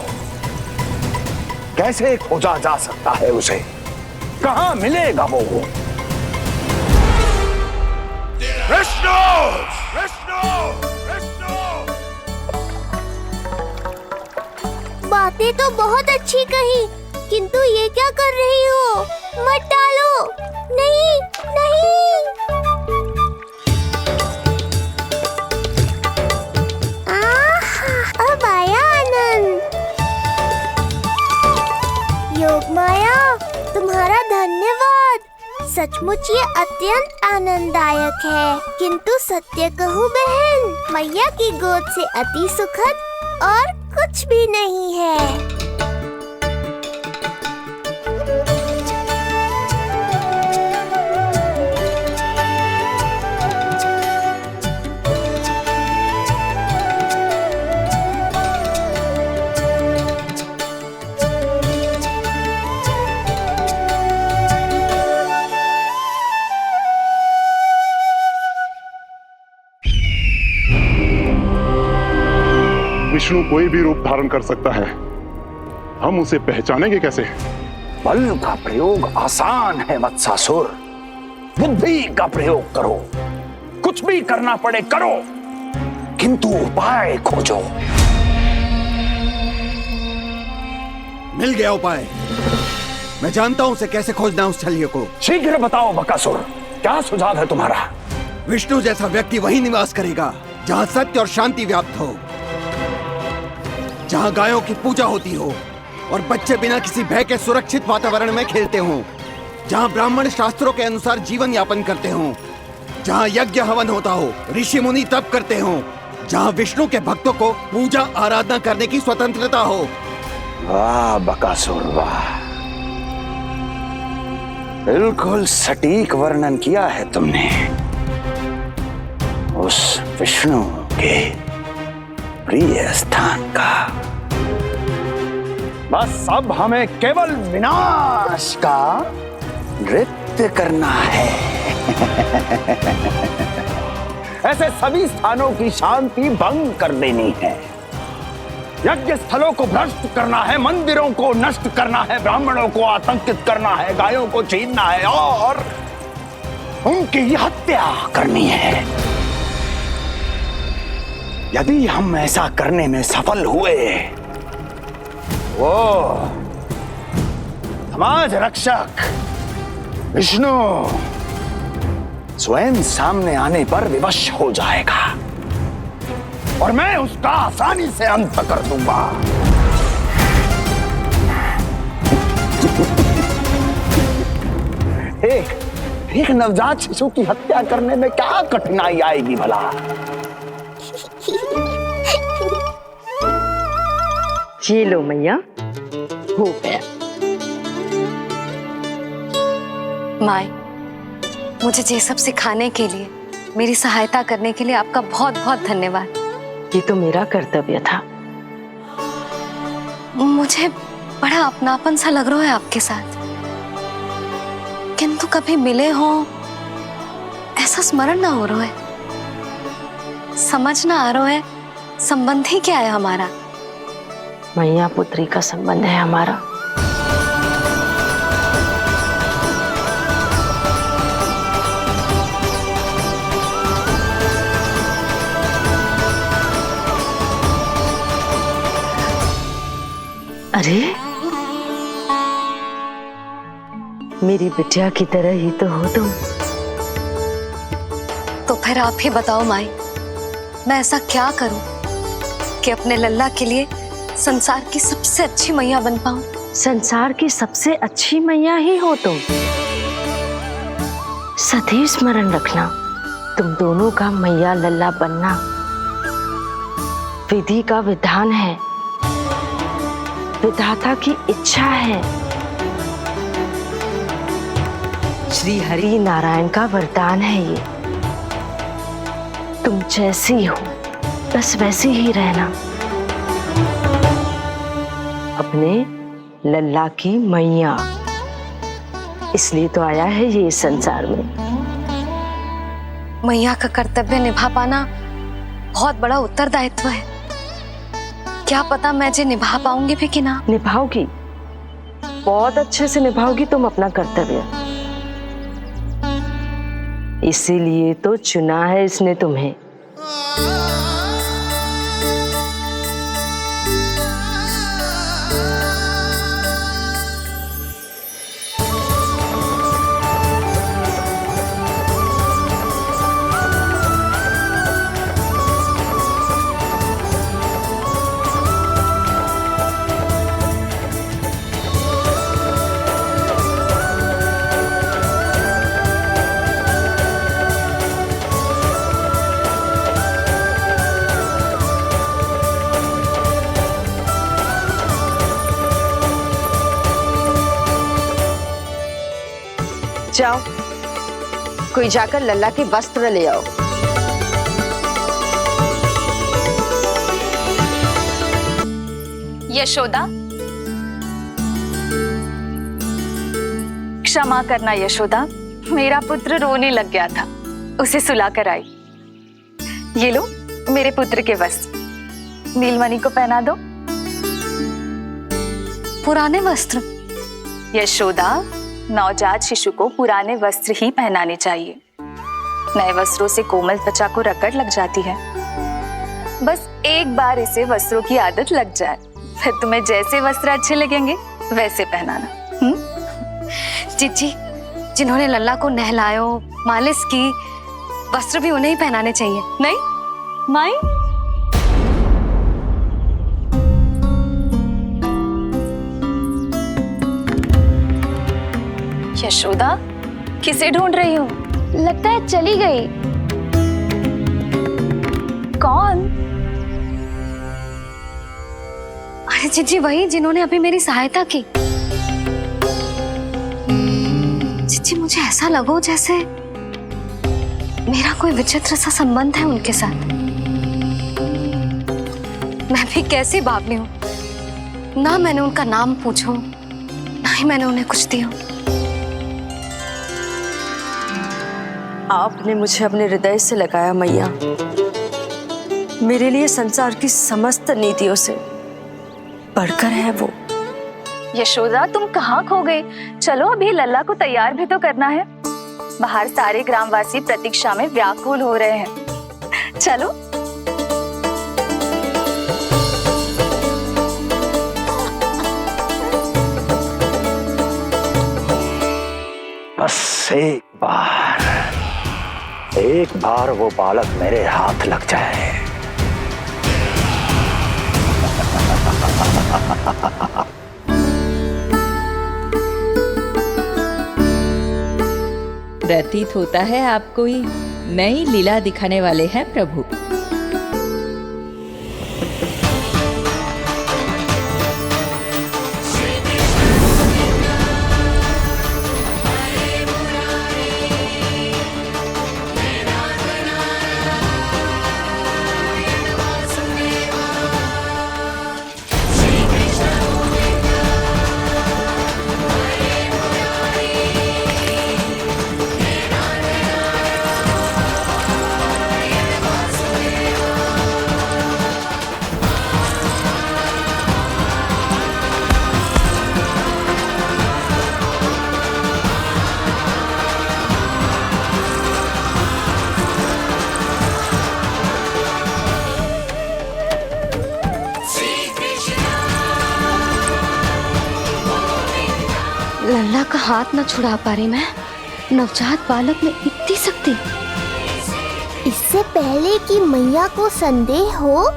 कैसे खोजा जा सकता है उसे, कहां मिलेगा वो? विष्णु! विष्णु! विष्णु! बातें तो बहुत अच्छी कही, किंतु ये क्या कर रही हो? मत डालो, नहीं नहीं। अब आया आनंद। योग माया, तुम्हारा धन्यवाद। सचमुच ये अत्यंत आनंददायक है। किंतु सत्य कहूँ बहन, मैया की गोद से अति सुखद और कुछ भी नहीं है। विष्णु कोई भी रूप धारण कर सकता है, हम उसे पहचानेंगे कैसे? बल का प्रयोग आसान है वत्सासुर, बुद्धि का प्रयोग करो। कुछ भी करना पड़े करो, किंतु उपाय खोजो। मिल गया उपाय। मैं जानता हूं उसे कैसे खोजना है, उस छलिए को। शीघ्र बताओ बकासुर, क्या सुझाव है तुम्हारा? विष्णु जैसा व्यक्ति वहीं निवास करेगा जहां सत्य और शांति व्याप्त हो, जहां गायों की पूजा होती हो और बच्चे बिना किसी भय के सुरक्षित वातावरण में खेलते हों, जहां ब्राह्मण शास्त्रों के अनुसार जीवन यापन करते हों, जहां यज्ञ हवन होता हो, ऋषि मुनि तप करते हों, जहां विष्णु के भक्तों को पूजा आराधना करने की स्वतंत्रता हो। वाह बकासुर वाह, बिल्कुल सटीक वर्णन किया है तुमने उस विष्णु के प्रिय स्थान का। बस अब हमें केवल विनाश का नृत्य करना है। ऐसे सभी स्थानों की शांति भंग कर देनी है, यज्ञ स्थलों को भ्रष्ट करना है, मंदिरों को नष्ट करना है, ब्राह्मणों को आतंकित करना है, गायों को छीनना है और उनकी हत्या करनी है। यदि हम ऐसा करने में सफल हुए वो समाज रक्षक विष्णु स्वयं सामने आने पर विवश हो जाएगा और मैं उसका आसानी से अंत कर दूंगा। एक नवजात शिशु की हत्या करने में क्या कठिनाई आएगी भला? ये लो मैया, हो गया। माई, मुझे ये सब सिखाने के लिए, मेरी सहायता करने के लिए आपका बहुत बहुत धन्यवाद। ये तो मेरा कर्तव्य था। मुझे बड़ा अपनापन सा लग रहा है आपके साथ, किंतु कभी मिले हो ऐसा स्मरण ना हो रहा है, समझ ना आ रहा है संबंध ही क्या है हमारा। मैया पुत्री का संबंध है हमारा। अरे मेरी बिटिया की तरह ही तो हो तुम। तो फिर आप ही बताओ माई, मैं ऐसा क्या करूं कि अपने लल्ला के लिए संसार की सबसे अच्छी मैया बन पाऊं? संसार की सबसे अच्छी मैया ही हो तुम। सदैव स्मरण रखना, तुम दोनों का मैया लल्ला बनना विधि का विधान है, विधाता की इच्छा है, श्री हरि नारायण का वरदान है। ये तुम जैसी हो बस वैसी ही रहना, अपने लल्ला की मैया। इसलिए तो आया है ये इस संसार में। मैया का कर्तव्य निभा पाना बहुत बड़ा उत्तरदायित्व है। क्या पता मैं जे निभा पाऊंगी भी कि ना। निभाओगी, बहुत अच्छे से निभाओगी तुम अपना कर्तव्य। इसीलिए तो चुना है इसने तुम्हें। जाओ, कोई जाकर लल्ला के वस्त्र ले आओ। यशोदा, क्षमा करना यशोदा, मेरा पुत्र रोने लग गया था, उसे सुला कर आई। ये लो मेरे पुत्र के वस्त्र, नीलमणि को पहना दो। पुराने वस्त्र? यशोदा, नवजात शिशु को पुराने वस्त्र ही पहनाने चाहिए। नए वस्त्रों से कोमल त्वचा को रगड़ लग जाती है। बस एक बार इसे वस्त्रों की आदत लग जाए, फिर तुम्हें जैसे वस्त्र अच्छे लगेंगे वैसे पहनाना। जीजी, जिन्होंने लल्ला को नहलायो, मालिश की, वस्त्र भी उन्हें ही पहनाने चाहिए। नहीं माई, यशोदा किसे ढूंढ रही हो? लगता है चली गई। कौन? अरे जीजी, वही जिन्होंने अभी मेरी सहायता की। जीजी, मुझे ऐसा लगो जैसे मेरा कोई विचित्र सा संबंध है उनके साथ। मैं भी कैसी बावली हूँ, ना मैंने उनका नाम पूछो, ना ही मैंने उन्हें कुछ दिया। आपने मुझे अपने हृदय से लगाया मैया। मेरे लिए संसार की समस्त नीतियों से बढ़कर है वो। यशोदा, तुम कहाँ खो गई? चलो अभी लल्ला को तैयार भी तो करना है। बाहर सारे ग्रामवासी प्रतीक्षा में व्याकुल हो रहे हैं। चलो। बस एक बार वो बालक मेरे हाथ लग जाए। प्रतीत होता है आप कोई नई लीला दिखाने वाले हैं प्रभु। लल्ला का हाथ न छुड़ा पा रही मैं। नवजात बालक में इतनी शक्ति। इससे पहले कि मैया को संदेह हो,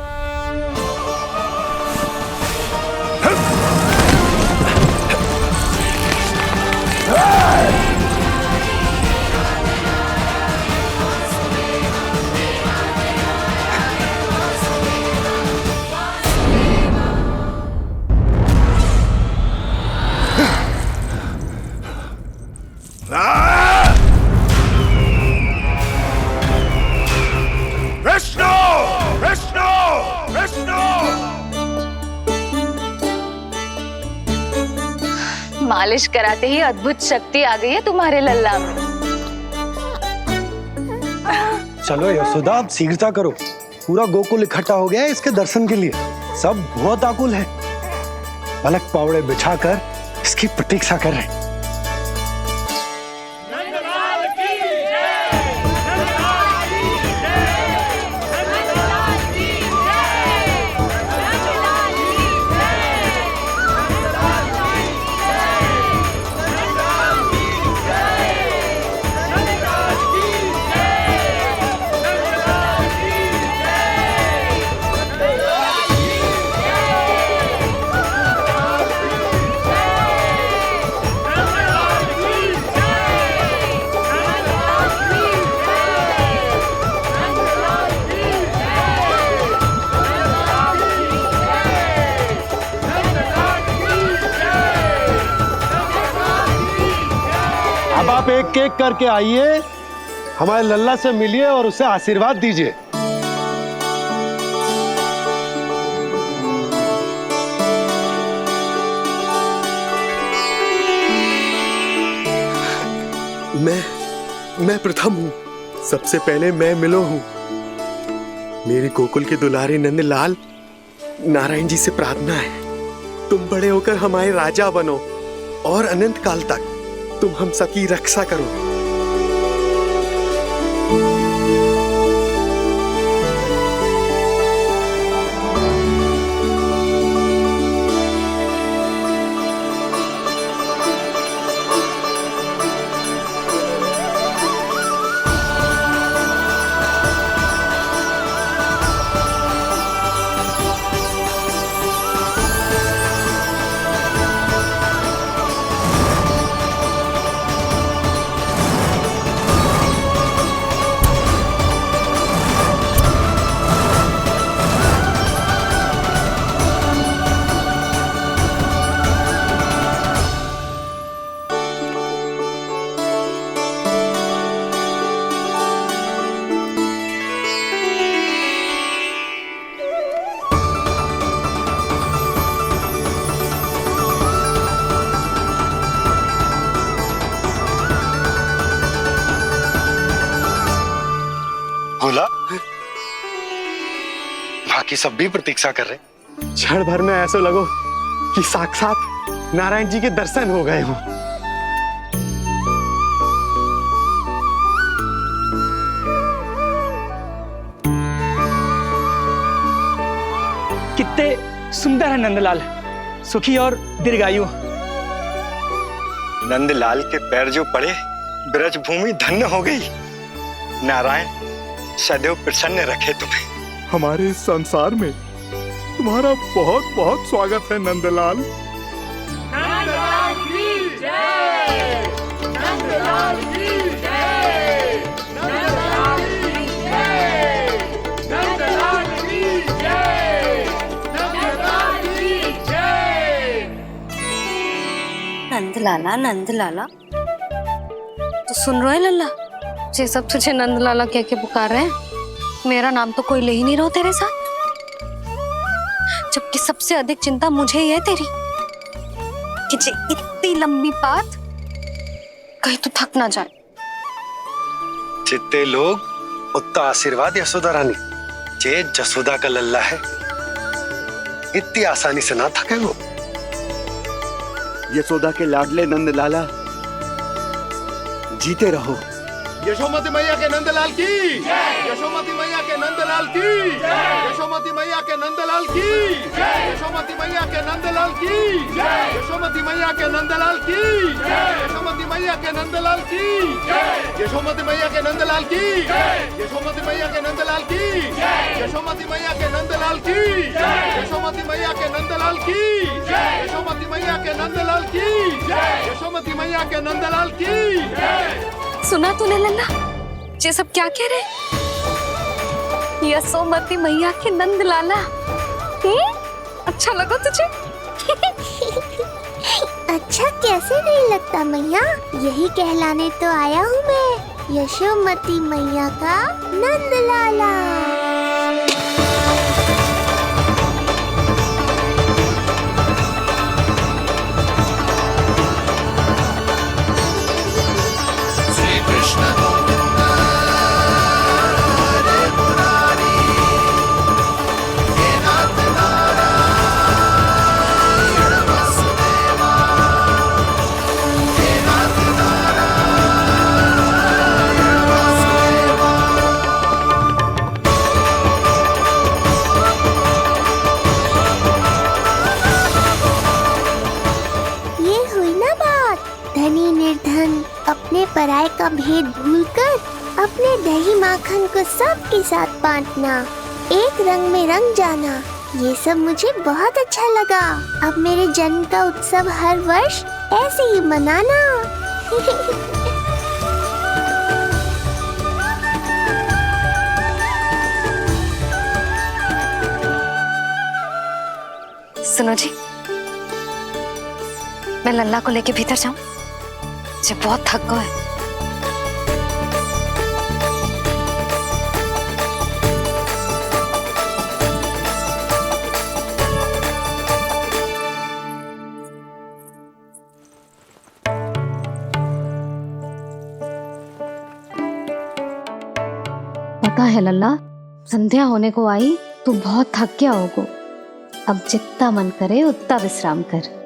विष्णु विष्णु विष्णु। मालिश कराते ही अद्भुत शक्ति आ गई है तुम्हारे लल्ला में। चलो यशोदा, आप शीघ्रता करो। पूरा गोकुल इकट्ठा हो गया है इसके दर्शन के लिए। सब बहुत आकुल है। पलक पावड़े बिछाकर इसकी प्रतीक्षा कर रहे हैं। अब आप एक एक करके आइए, हमारे लल्ला से मिलिए और उसे आशीर्वाद दीजिए। मैं प्रथम हूँ। सबसे पहले मैं मिलो हूँ। मेरी गोकुल के दुलारे नंदलाल, नारायण जी से प्रार्थना है, तुम बड़े होकर हमारे राजा बनो और अनंत काल तक तुम हम सबकी रक्षा करो। बोला, बाकी सब भी प्रतीक्षा कर रहे। क्षण भर में ऐसा लगो कि साक्षात नारायण जी के दर्शन हो गए हों। कितने सुंदर है नंदलाल, सुखी और दीर्घायु। नंदलाल के पैर जो पड़े ब्रजभूमि धन्य हो गई। नारायण सदैव प्रसन्न रखे तुम्हें। हमारे इस संसार में तुम्हारा बहुत बहुत स्वागत है नंदलाल। नंदलाल की जय, नंदलाल की जय, नंदलाल की जय, नंदलाल की जय, नंदलाल की जय। नंदलाला नंदलाला, तो सुन रहे लल्ला, ये सब तुझे नंदलाला कह के पुकार रहे हैं। मेरा नाम तो कोई ले ही नहीं रहा तेरे साथ, जबकि सबसे अधिक चिंता मुझे ही है तेरी कि जे इतनी लंबी बात कहीं तो थक ना जाए। जितने लोग उतना आशीर्वाद यशोदा रानी। जे जसोदा का लल्ला है, इतनी आसानी से ना थके वो। यशोदा के लाडले नंदलाला, जीते रहो। यशोमती मैया के नंदलाल की, यशोमती मैया के नंदलाल की, यशोमती मैया के नंदलाल की, यशोमती मैया के नंदलाल की, यशोमती मैया के नंदलाल की, यशोमती मैया के नंदलाल की, यशोमती मैया के नंदलाल की, यशोमती मैया के नंदलाल की, यशोमती मैया के नंदलाल की, यशोमती मैया के नंदलाल की, यशोमती मैया के नंदलाल की, यशोमती मैया के नंदलाल की। सुना तूने लल्ला, ये सब क्या कह रहे? यशोमती मैया के नंदलाला, अच्छा लगा तुझे? अच्छा कैसे नहीं लगता मैया, यही कहलाने तो आया हूँ मैं, यशोमती मैया का नंदलाला। अपने पराये का भेद भूलकर अपने दही माखन को सबके साथ बांटना, एक रंग में रंग जाना, ये सब मुझे बहुत अच्छा लगा। अब मेरे जन्म का उत्सव हर वर्ष ऐसे ही मनाना। सुनो जी, मैं लल्ला को लेके भीतर जाऊं? मुझे बहुत थक गया है। पता है लल्ला, संध्या होने को आई तो बहुत थक गया होगा। अब जितना मन करे उतना विश्राम कर।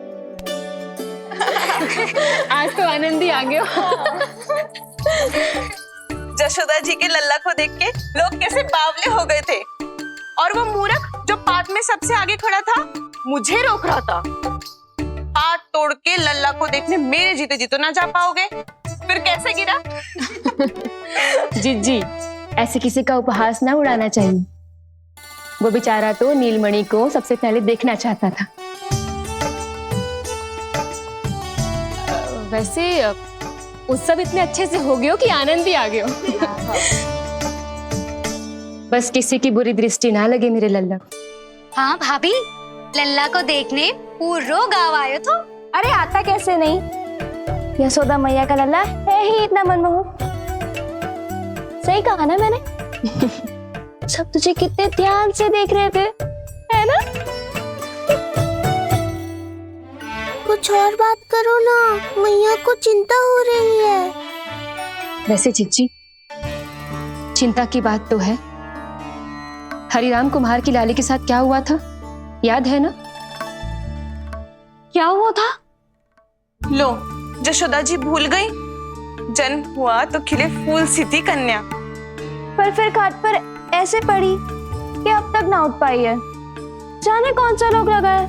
आज तो आनंद ही आ गया। जशोदा जी के लल्ला को देख के लोग कैसे बावले हो गए थे, और वो मूर्ख जो पाठ में सबसे आगे खड़ा था मुझे रोक रहा था। हाथ तोड़ के लल्ला को देखने मेरे जीते जी तो ना जा पाओगे, फिर कैसे गिरा? जीजी, ऐसे किसी का उपहास ना उड़ाना चाहिए। वो बेचारा तो नीलमणि को सबसे पहले देखना चाहता था। वैसे उत्सव इतने अच्छे से हो गया कि आनंद ही आ गया। बस किसी की बुरी दृष्टि ना लगे मेरे लल्ला को। हाँ भाभी, लल्ला को देखने पूरा गांव आयो तो। अरे आता कैसे नहीं, यशोदा मैया का लल्ला है ही इतना मनमोहक। सही कहा ना मैंने? सब तुझे कितने ध्यान से देख रहे थे, है ना? कुछ और बात करो ना, मैया को चिंता हो रही है। वैसे चिच्ची, चिंता की बात तो है। हरिराम कुम्हार की लाली के साथ क्या हुआ था, याद है ना? क्या हुआ था? लो, जशोदा जी भूल गई। जन्म हुआ तो खिले फूल सी थी कन्या, पर फिर खाट पर ऐसे पड़ी कि अब तक ना उठ पाई है। जाने कौन सा रोग लगा है।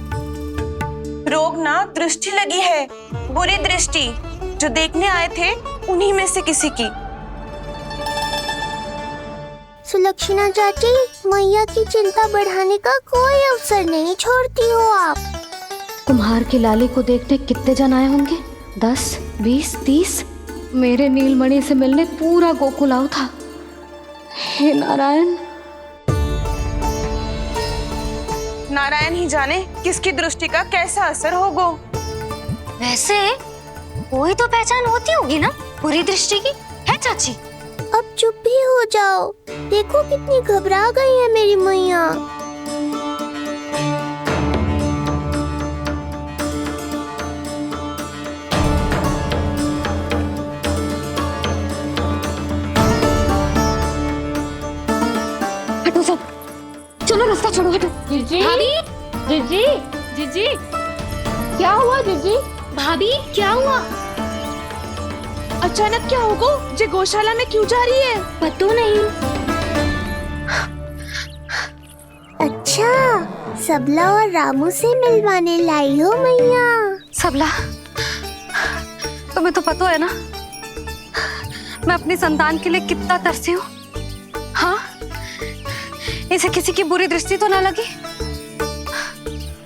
रोग ना, दृष्टि लगी है, बुरी दृष्टि। जो देखने आए थे उन्हीं में से किसी की। सुलक्षणा चाची, मैया की चिंता बढ़ाने का कोई अवसर नहीं छोड़ती हो आप। कुम्हार की लाली को देखने कितने जन आए होंगे? 10, 20, 30। मेरे नीलमणि से मिलने पूरा गोकुल आओ था। हे नारायण। नारायण ही जाने किसकी दृष्टि का कैसा असर होगा। वैसे कोई तो पहचान होती होगी ना बुरी दृष्टि की, है चाची? अब चुप भी हो जाओ, देखो कितनी घबरा गई है मेरी मैया। हटो सब, चलो रास्ता छोड़ो, हटो। जीजी, जीजी, जीजी, क्या हुआ जीजी? भाभी क्या हुआ? अचानक क्या होगा? जे गौशाला में क्यों जा रही है? पता नहीं। अच्छा, सबला और रामू से मिलवाने लाई हो मैया। सबला, तुम्हें तो पता है ना मैं अपनी संतान के लिए कितना तरसी हूँ। हाँ, इसे किसी की बुरी दृष्टि तो ना लगी?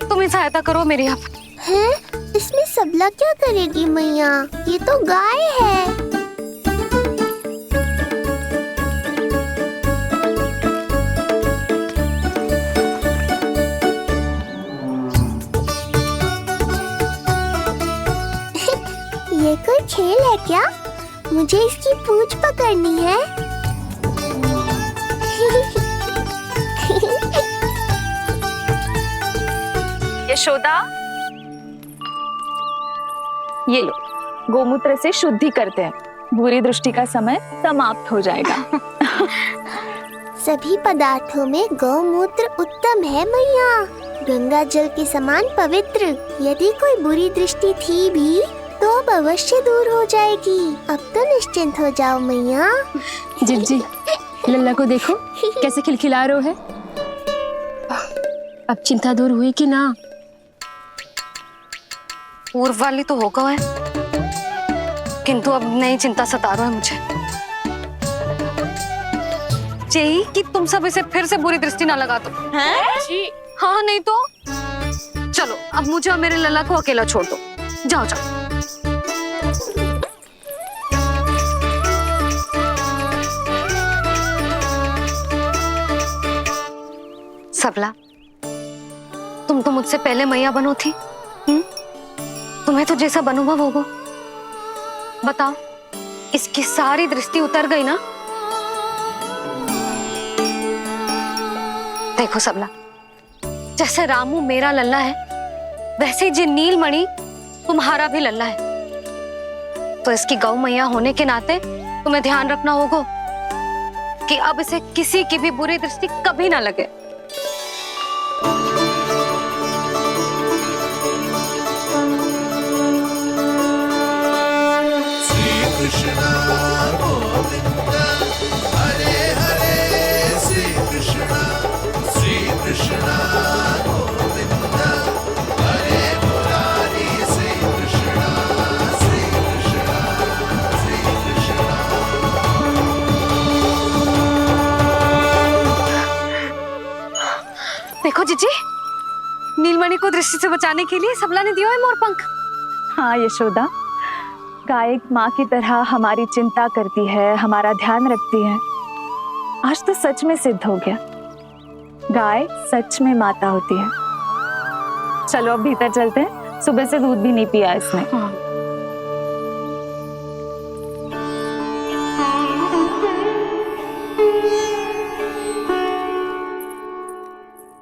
तुम ही सहायता करो मेरी। आप हैं? इसमें सबला क्या करेगी मैया? ये तो गाय है। ये कोई खेल है क्या? मुझे इसकी पूंछ पकड़नी है। यशोदा, ये लो, गोमूत्र से शुद्धि करते हैं, बुरी दृष्टि का समय समाप्त हो जाएगा। सभी पदार्थों में गौमूत्र उत्तम है मैया, गंगा जल के समान पवित्र। यदि कोई बुरी दृष्टि थी भी तो अब अवश्य दूर हो जाएगी। अब तो निश्चिंत हो जाओ मैया। जीजी, लल्ला को देखो कैसे खिलखिला रहा है। अब चिंता दूर हुई कि ना? पूर्व वाली तो होगा है, किंतु अब नई चिंता सता रहा है मुझे। यही कि तुम सब इसे फिर से बुरी दृष्टि ना लगा दो। हैं? जी। हाँ, नहीं तो चलो अब मुझे और मेरे लल्ला को अकेला छोड़ दो। जाओ जाओ। सबला, तुम तो मुझसे पहले मैया बनो थी। तुम्हें तो जैसा अनुभव होगा, बताओ, इसकी सारी दृष्टि उतर गई ना? देखो सबला, जैसे रामू मेरा लल्ला है, वैसे ही जी नीलमणि तुम्हारा भी लल्ला है। तो इसकी गौ मैया होने के नाते तुम्हें ध्यान रखना होगा कि अब इसे किसी की भी बुरी दृष्टि कभी ना लगे। कृष्णा गोविंद हरे हरे, श्री कृष्णा गोविंद हरे मुरारी, श्री कृष्णा देखो जीजी, नीलमणि को दृष्टि से बचाने के लिए सबला ने दिया है मोरपंख। हाँ यशोदा, गाय माँ की तरह हमारी चिंता करती है, हमारा ध्यान रखती है। आज तो सच में सिद्ध हो गया, गाय सच में माता होती है। चलो अब भीतर चलते हैं, सुबह से दूध भी नहीं पिया इसने।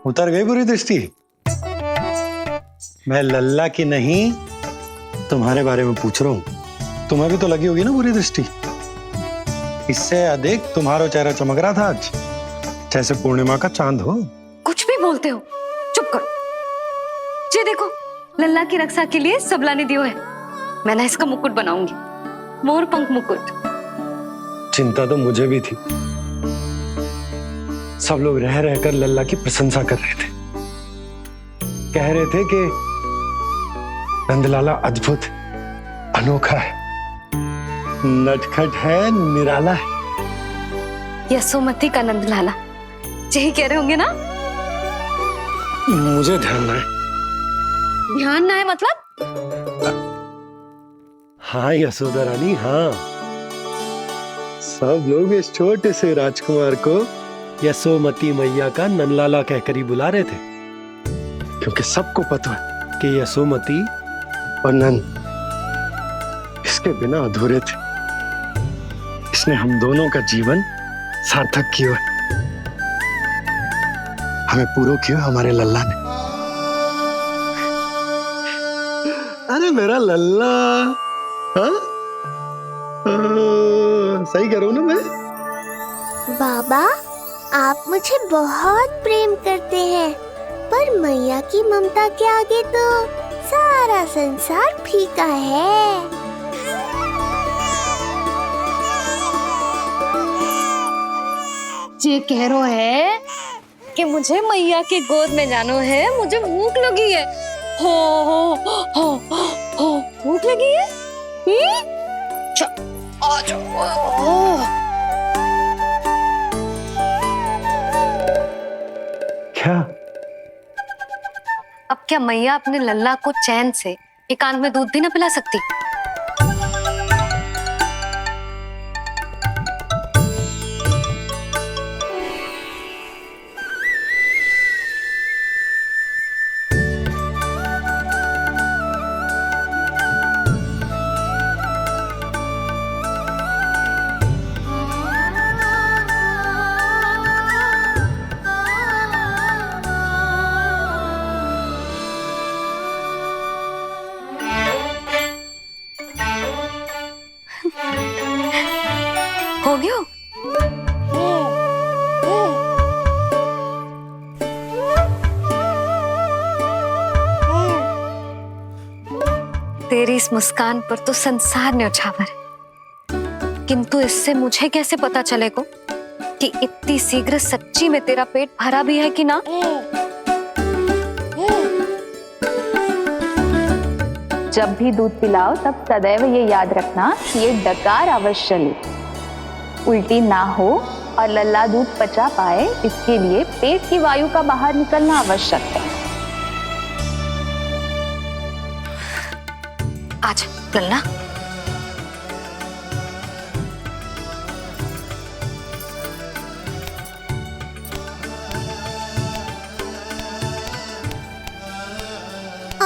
उतर गई बुरी दृष्टि? मैं लल्ला की नहीं तुम्हारे बारे में पूछ रहा हूं। तुम्हें भी तो लगी होगी ना बुरी दृष्टि? इससे अधिक तुम्हारा चेहरा चमक रहा था आज, जैसे पूर्णिमा का चांद हो। कुछ भी बोलते हो, चुप करो। ये देखो, लल्ला की रक्षा के लिए सबला ने दियो है। मैं ना इसका मुकुट बनाऊंगी, मोरपंख मुकुट। चिंता तो मुझे भी थी। सब लोग रह रहकर लल्ला की प्रशंसा कर रहे थे, कह रहे थे कि नंदलाला अद्भुत, अनोखा है। नटखट है, निराला है। यशोमती का नंद लाला, यही कह रहे होंगे ना? मुझे ध्यान ना है। ध्यान ना है मतलब? हाँ यशोदा रानी, हाँ। सब लोग इस छोटे से राजकुमार को यशोमती मैया का नंदलाला कहकर ही बुला रहे थे, क्योंकि सबको पता है कि यशोमती और नंद इसके बिना अधूरे थे। इसने हम दोनों का जीवन सार्थक किया है। हमें पूरो किया हमारे लल्ला ने। अरे मेरा लल्ला, हाँ? सही करो ना मैं? बाबा, आप मुझे बहुत प्रेम करते हैं, पर मैया की ममता के आगे तो सारा संसार फीका है। ये कह रो है कि मुझे मैया की गोद में जानो है, मुझे भूख लगी है। हो भूख लगी है? आ जाओ। क्या? अब क्या मैया अपने लल्ला को चैन से एकांत में दूध भी ना पिला सकती? हो गया? तेरी इस मुस्कान पर तो संसार न्यौछावर है, किंतु इससे मुझे कैसे पता चलेगा कि इतनी शीघ्र सच्ची में तेरा पेट भरा भी है कि ना? जब भी दूध पिलाओ तब सदैव ये याद रखना कि ये डकार अवश्य ले, उल्टी ना हो और लल्ला दूध पचा पाए, इसके लिए पेट की वायु का बाहर निकलना आवश्यक है। आज लल्ला,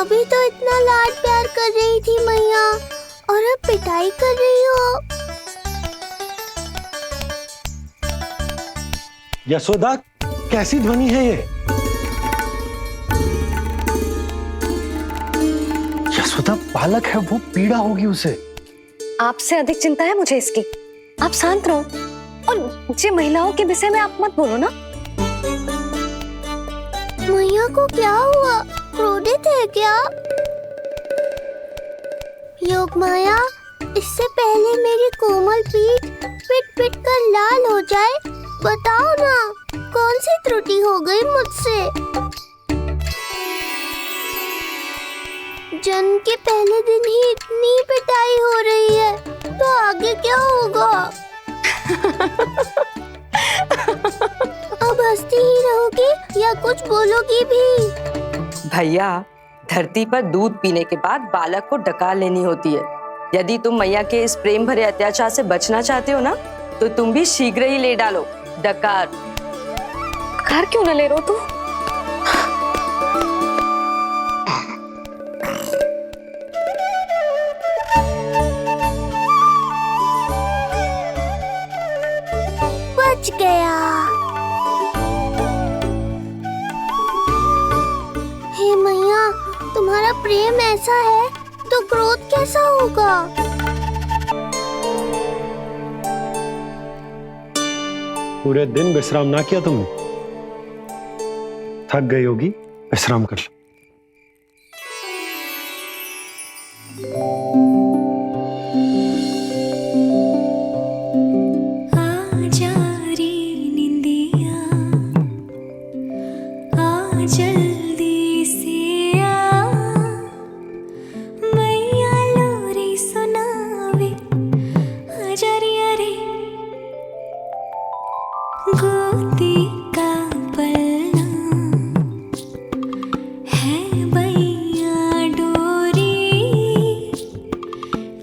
अभी तो इतना लाड प्यार कर रही थी मैया, और अब पिटाई कर रही हो। यशोदा, कैसी ध्वनि है ये? यशोदा, बालक है वो, पीड़ा होगी उसे। आपसे अधिक चिंता है मुझे इसकी। आप शांत रहो, और ये महिलाओं के विषय में आप मत बोलो ना। मैया को क्या हुआ? क्रोधित है क्या? योग माया, इससे पहले मेरी कोमल पीठ पिट पिट कर लाल हो जाए, बताओ ना कौन सी त्रुटि हो गई मुझसे? जन्म के पहले दिन ही इतनी पिटाई हो रही है, तो आगे क्या होगा? अब हंसती ही रहोगी या कुछ बोलोगी भी? भैया, धरती पर दूध पीने के बाद बालक को डकार लेनी होती है। यदि तुम मैया के इस प्रेम भरे अत्याचार से बचना चाहते हो ना, तो तुम भी शीघ्र ही ले डालो डकार। डकार क्यों न ले रो तू? बच गया। हे मैया, तुम्हारा प्रेम ऐसा है तो क्रोध कैसा होगा? पूरे दिन विश्राम ना किया तुमने? थक गई होगी, विश्राम कर लो। जल्दी से आ, मैया लोरी सुनावे गोदी का पलना है बैया डोरी,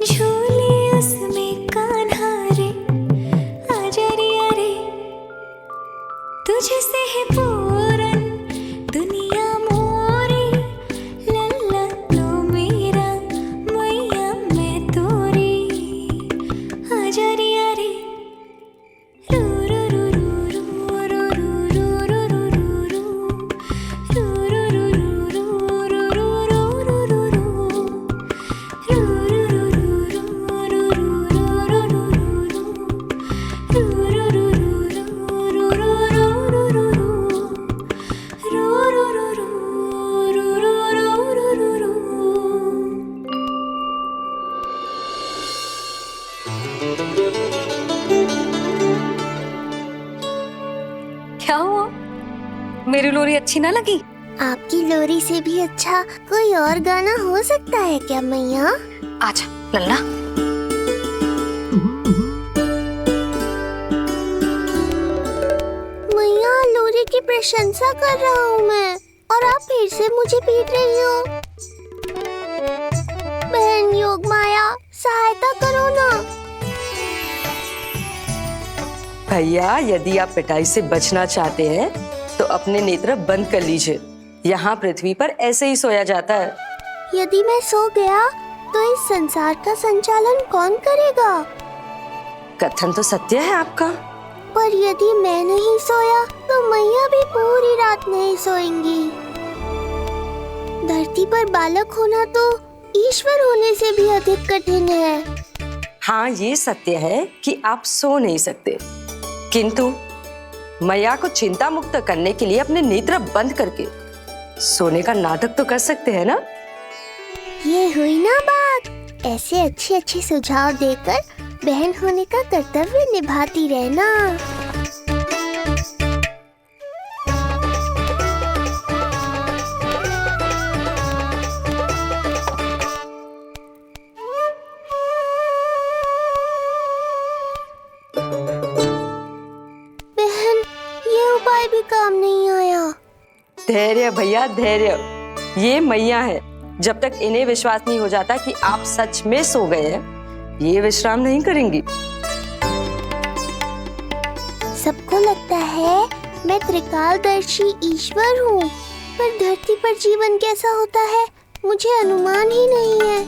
झूले उसमें कान्हा रे, आजा रे अरे, तुझसे है पूरन दुनिया मोरी, लल्ला तू मेरा मैया मैं तोरी, आजा रे अरे, रू रू रू रू रू रू रू रू रू रू क्या हुआ? मेरी लोरी अच्छी ना लगी? आपकी लोरी से भी अच्छा कोई और गाना हो सकता है क्या मैया? आजा लल्ला। मैया लोरी की प्रशंसा कर रहा हूँ मैं, और आप फिर से मुझे पीट रही हो। बहन योग माया सहायता करो ना। भैया, यदि आप पिटाई से बचना चाहते हैं तो अपने नेत्र बंद कर लीजिए। यहाँ पृथ्वी पर ऐसे ही सोया जाता है। यदि मैं सो गया तो इस संसार का संचालन कौन करेगा? कथन तो सत्य है आपका। पर यदि मैं नहीं सोया तो मैया भी पूरी रात नहीं सोएंगी। धरती पर बालक होना तो ईश्वर होने से भी अधिक कठिन है। हाँ, ये सत्य है कि आप सो नहीं सकते, किंतु मैया को चिंता मुक्त करने के लिए अपने नेत्र बंद करके सोने का नाटक तो कर सकते हैं ना? ये हुई ना बात। ऐसे अच्छे अच्छे सुझाव देकर बहन होने का कर्तव्य निभाती रहना। बहन, ये उपाय भी काम नहीं आया। धैर्य भैया, धैर्य। ये मैया है, जब तक इन्हें विश्वास नहीं हो जाता कि आप सच में सो गए हैं, ये विश्राम नहीं करेंगी। सबको लगता है मैं त्रिकालदर्शी ईश्वर हूँ, पर धरती पर जीवन कैसा होता है मुझे अनुमान ही नहीं है।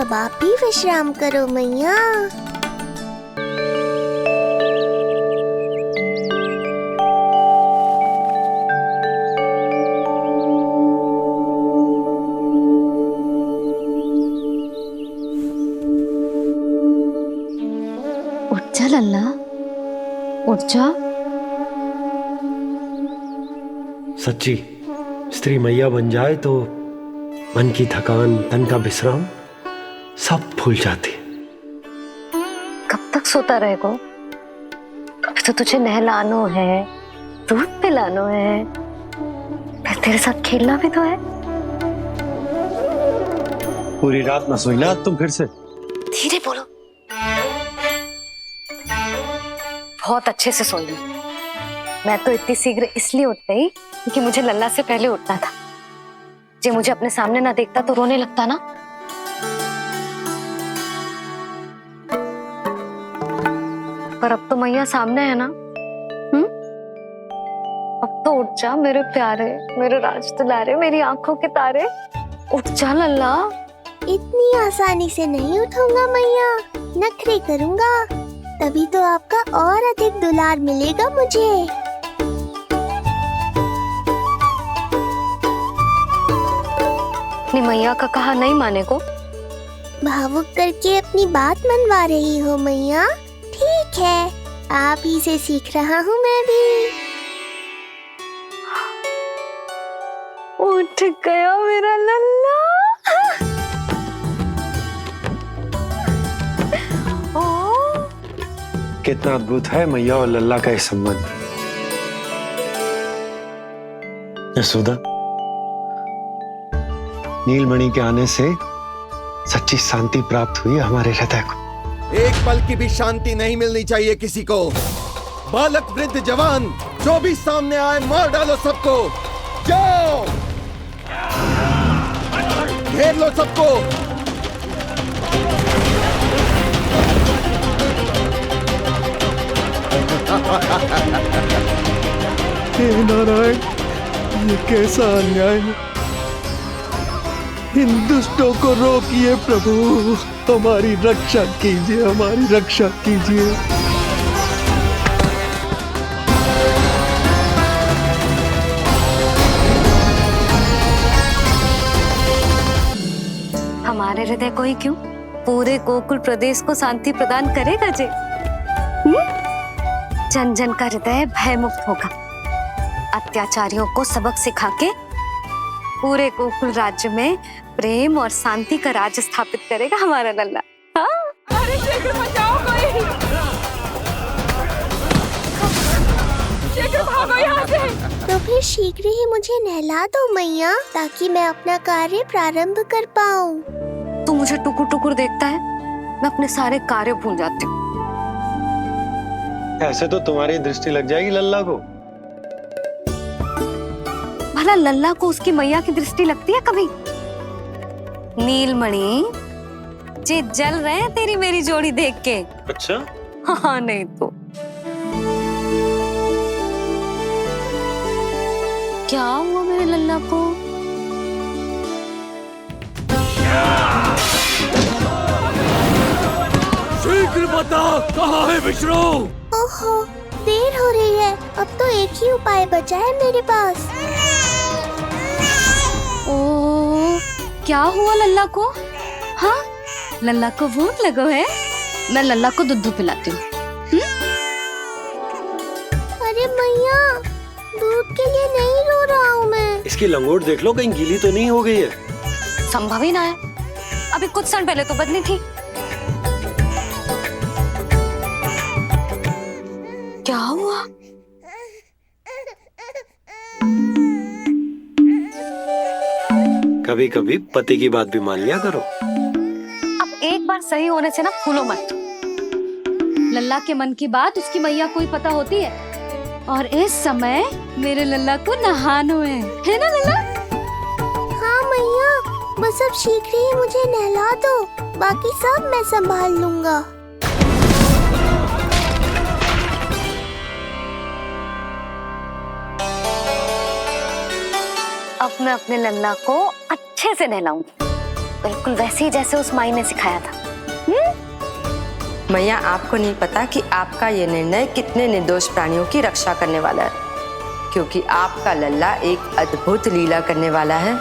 अब आप भी विश्राम करो मैया। उठ जा लल्ला, उठ जा। सच्ची स्त्री मैया बन जाए तो मन की थकान, तन का विश्राम सब भूल जाती। कब तक सोता रहेगा? अभी तो तुझे नहलानो है, दूध पिलानो है, फिर तेरे साथ खेलना भी तो है। पूरी रात न सोई ना तुम फिर से? धीरे बोलो। बहुत अच्छे से सोई। मैं तो इतनी शीघ्र इसलिए उठ गई क्योंकि मुझे लल्ला से पहले उठना था। जो मुझे अपने सामने ना देखता तो रोने लगता ना। पर अब तो मैया सामने है ना। अब तो उठ जा मेरे प्यारे, मेरे राज दुलारे, मेरी आंखों के तारे। उठ जा लल्ला। इतनी आसानी से नहीं उठूंगा मैया, नखरे करूंगा, तभी तो आपका और अधिक दुलार मिलेगा मुझे। अपनी मैया का कहा नहीं माने को? भावुक करके अपनी बात मनवा रही हो मैया। ठीक है, आप ही से सीख रहा हूँ मैं भी। उठ गया मेरा लल्ला। कितना अद्भुत है मैया और लल्ला का ये संबंध। यशोदा, नीलमणि के आने से सच्ची शांति प्राप्त हुई हमारे हृदय को। एक पल की भी शांति नहीं मिलनी चाहिए किसी को। बालक वृद्ध जवान जो भी सामने आए मार डालो सबको। जाओ घेर लो सबको। हे नारायण, ये कैसा अन्याय है। इन दुष्टों को रोकिए प्रभु, हमारी रक्षा कीजिए, हमारी रक्षा कीजिए। हमारे हृदय को ही क्यों, पूरे गोकुल प्रदेश को शांति प्रदान करेगा जे। जन जन का हृदय भयमुक्त होगा। अत्याचारियों को सबक सिखा के पूरे गोकुल राज्य में प्रेम और शांति का राज स्थापित करेगा हमारा लल्ला। हाँ? अरे शीघ्र बचाओ कोई, शीघ्र भागो यहाँ से। तो फिर शीघ्र ही मुझे नहला दो मैया, ताकि मैं अपना कार्य प्रारंभ कर पाऊँ। तू मुझे टुकुर टुकुर देखता है, मैं अपने सारे कार्य भूल जाती हूँ। ऐसे तो तुम्हारी दृष्टि लग जाएगी लल्ला को। भला लल्ला को उसकी मैया की दृष्टि लगती है कभी? नीलमणि जे जल रहे हैं तेरी मेरी जोड़ी देख के। अच्छा? हाँ नहीं तो क्या हुआ मेरे लल्ला को? शीघ्र बता, कहाँ है विष्णु? ओहो, देर हो रही है। अब तो एक ही उपाय बचा है मेरे पास। ओ, क्या हुआ लल्ला को? हाँ, लल्ला को भूख लगो है? मैं लल्ला को दूध पिलाती हूँ। अरे मैया, दूध के लिए नहीं रो रहा हूँ मैं। इसकी लंगोट देख लो, कहीं गीली तो नहीं हो गई है। संभव ही ना है, अभी कुछ क्षण पहले तो बदली थी। क्या हुआ? कभी कभी पति की बात भी मान लिया करो। अब एक बार सही होने से ना फूलो मत। लल्ला के मन की बात उसकी मैया को ही पता होती है, और इस समय मेरे लल्ला को नहानो है ना लल्ला? हाँ मैया, बस अब शीघ्र ही मुझे नहला दो, बाकी सब मैं संभाल लूंगा। अब मैं अपने लल्ला को अच्छे से नहलाऊंगी, बिल्कुल वैसे ही जैसे उस माई ने सिखाया था। मैया, आपको नहीं पता कि आपका ये निर्णय कितने निर्दोष प्राणियों की रक्षा करने वाला है, क्योंकि आपका लल्ला एक अद्भुत लीला करने वाला है।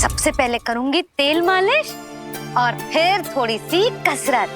सबसे पहले करूंगी तेल मालिश और फिर थोड़ी सी कसरत।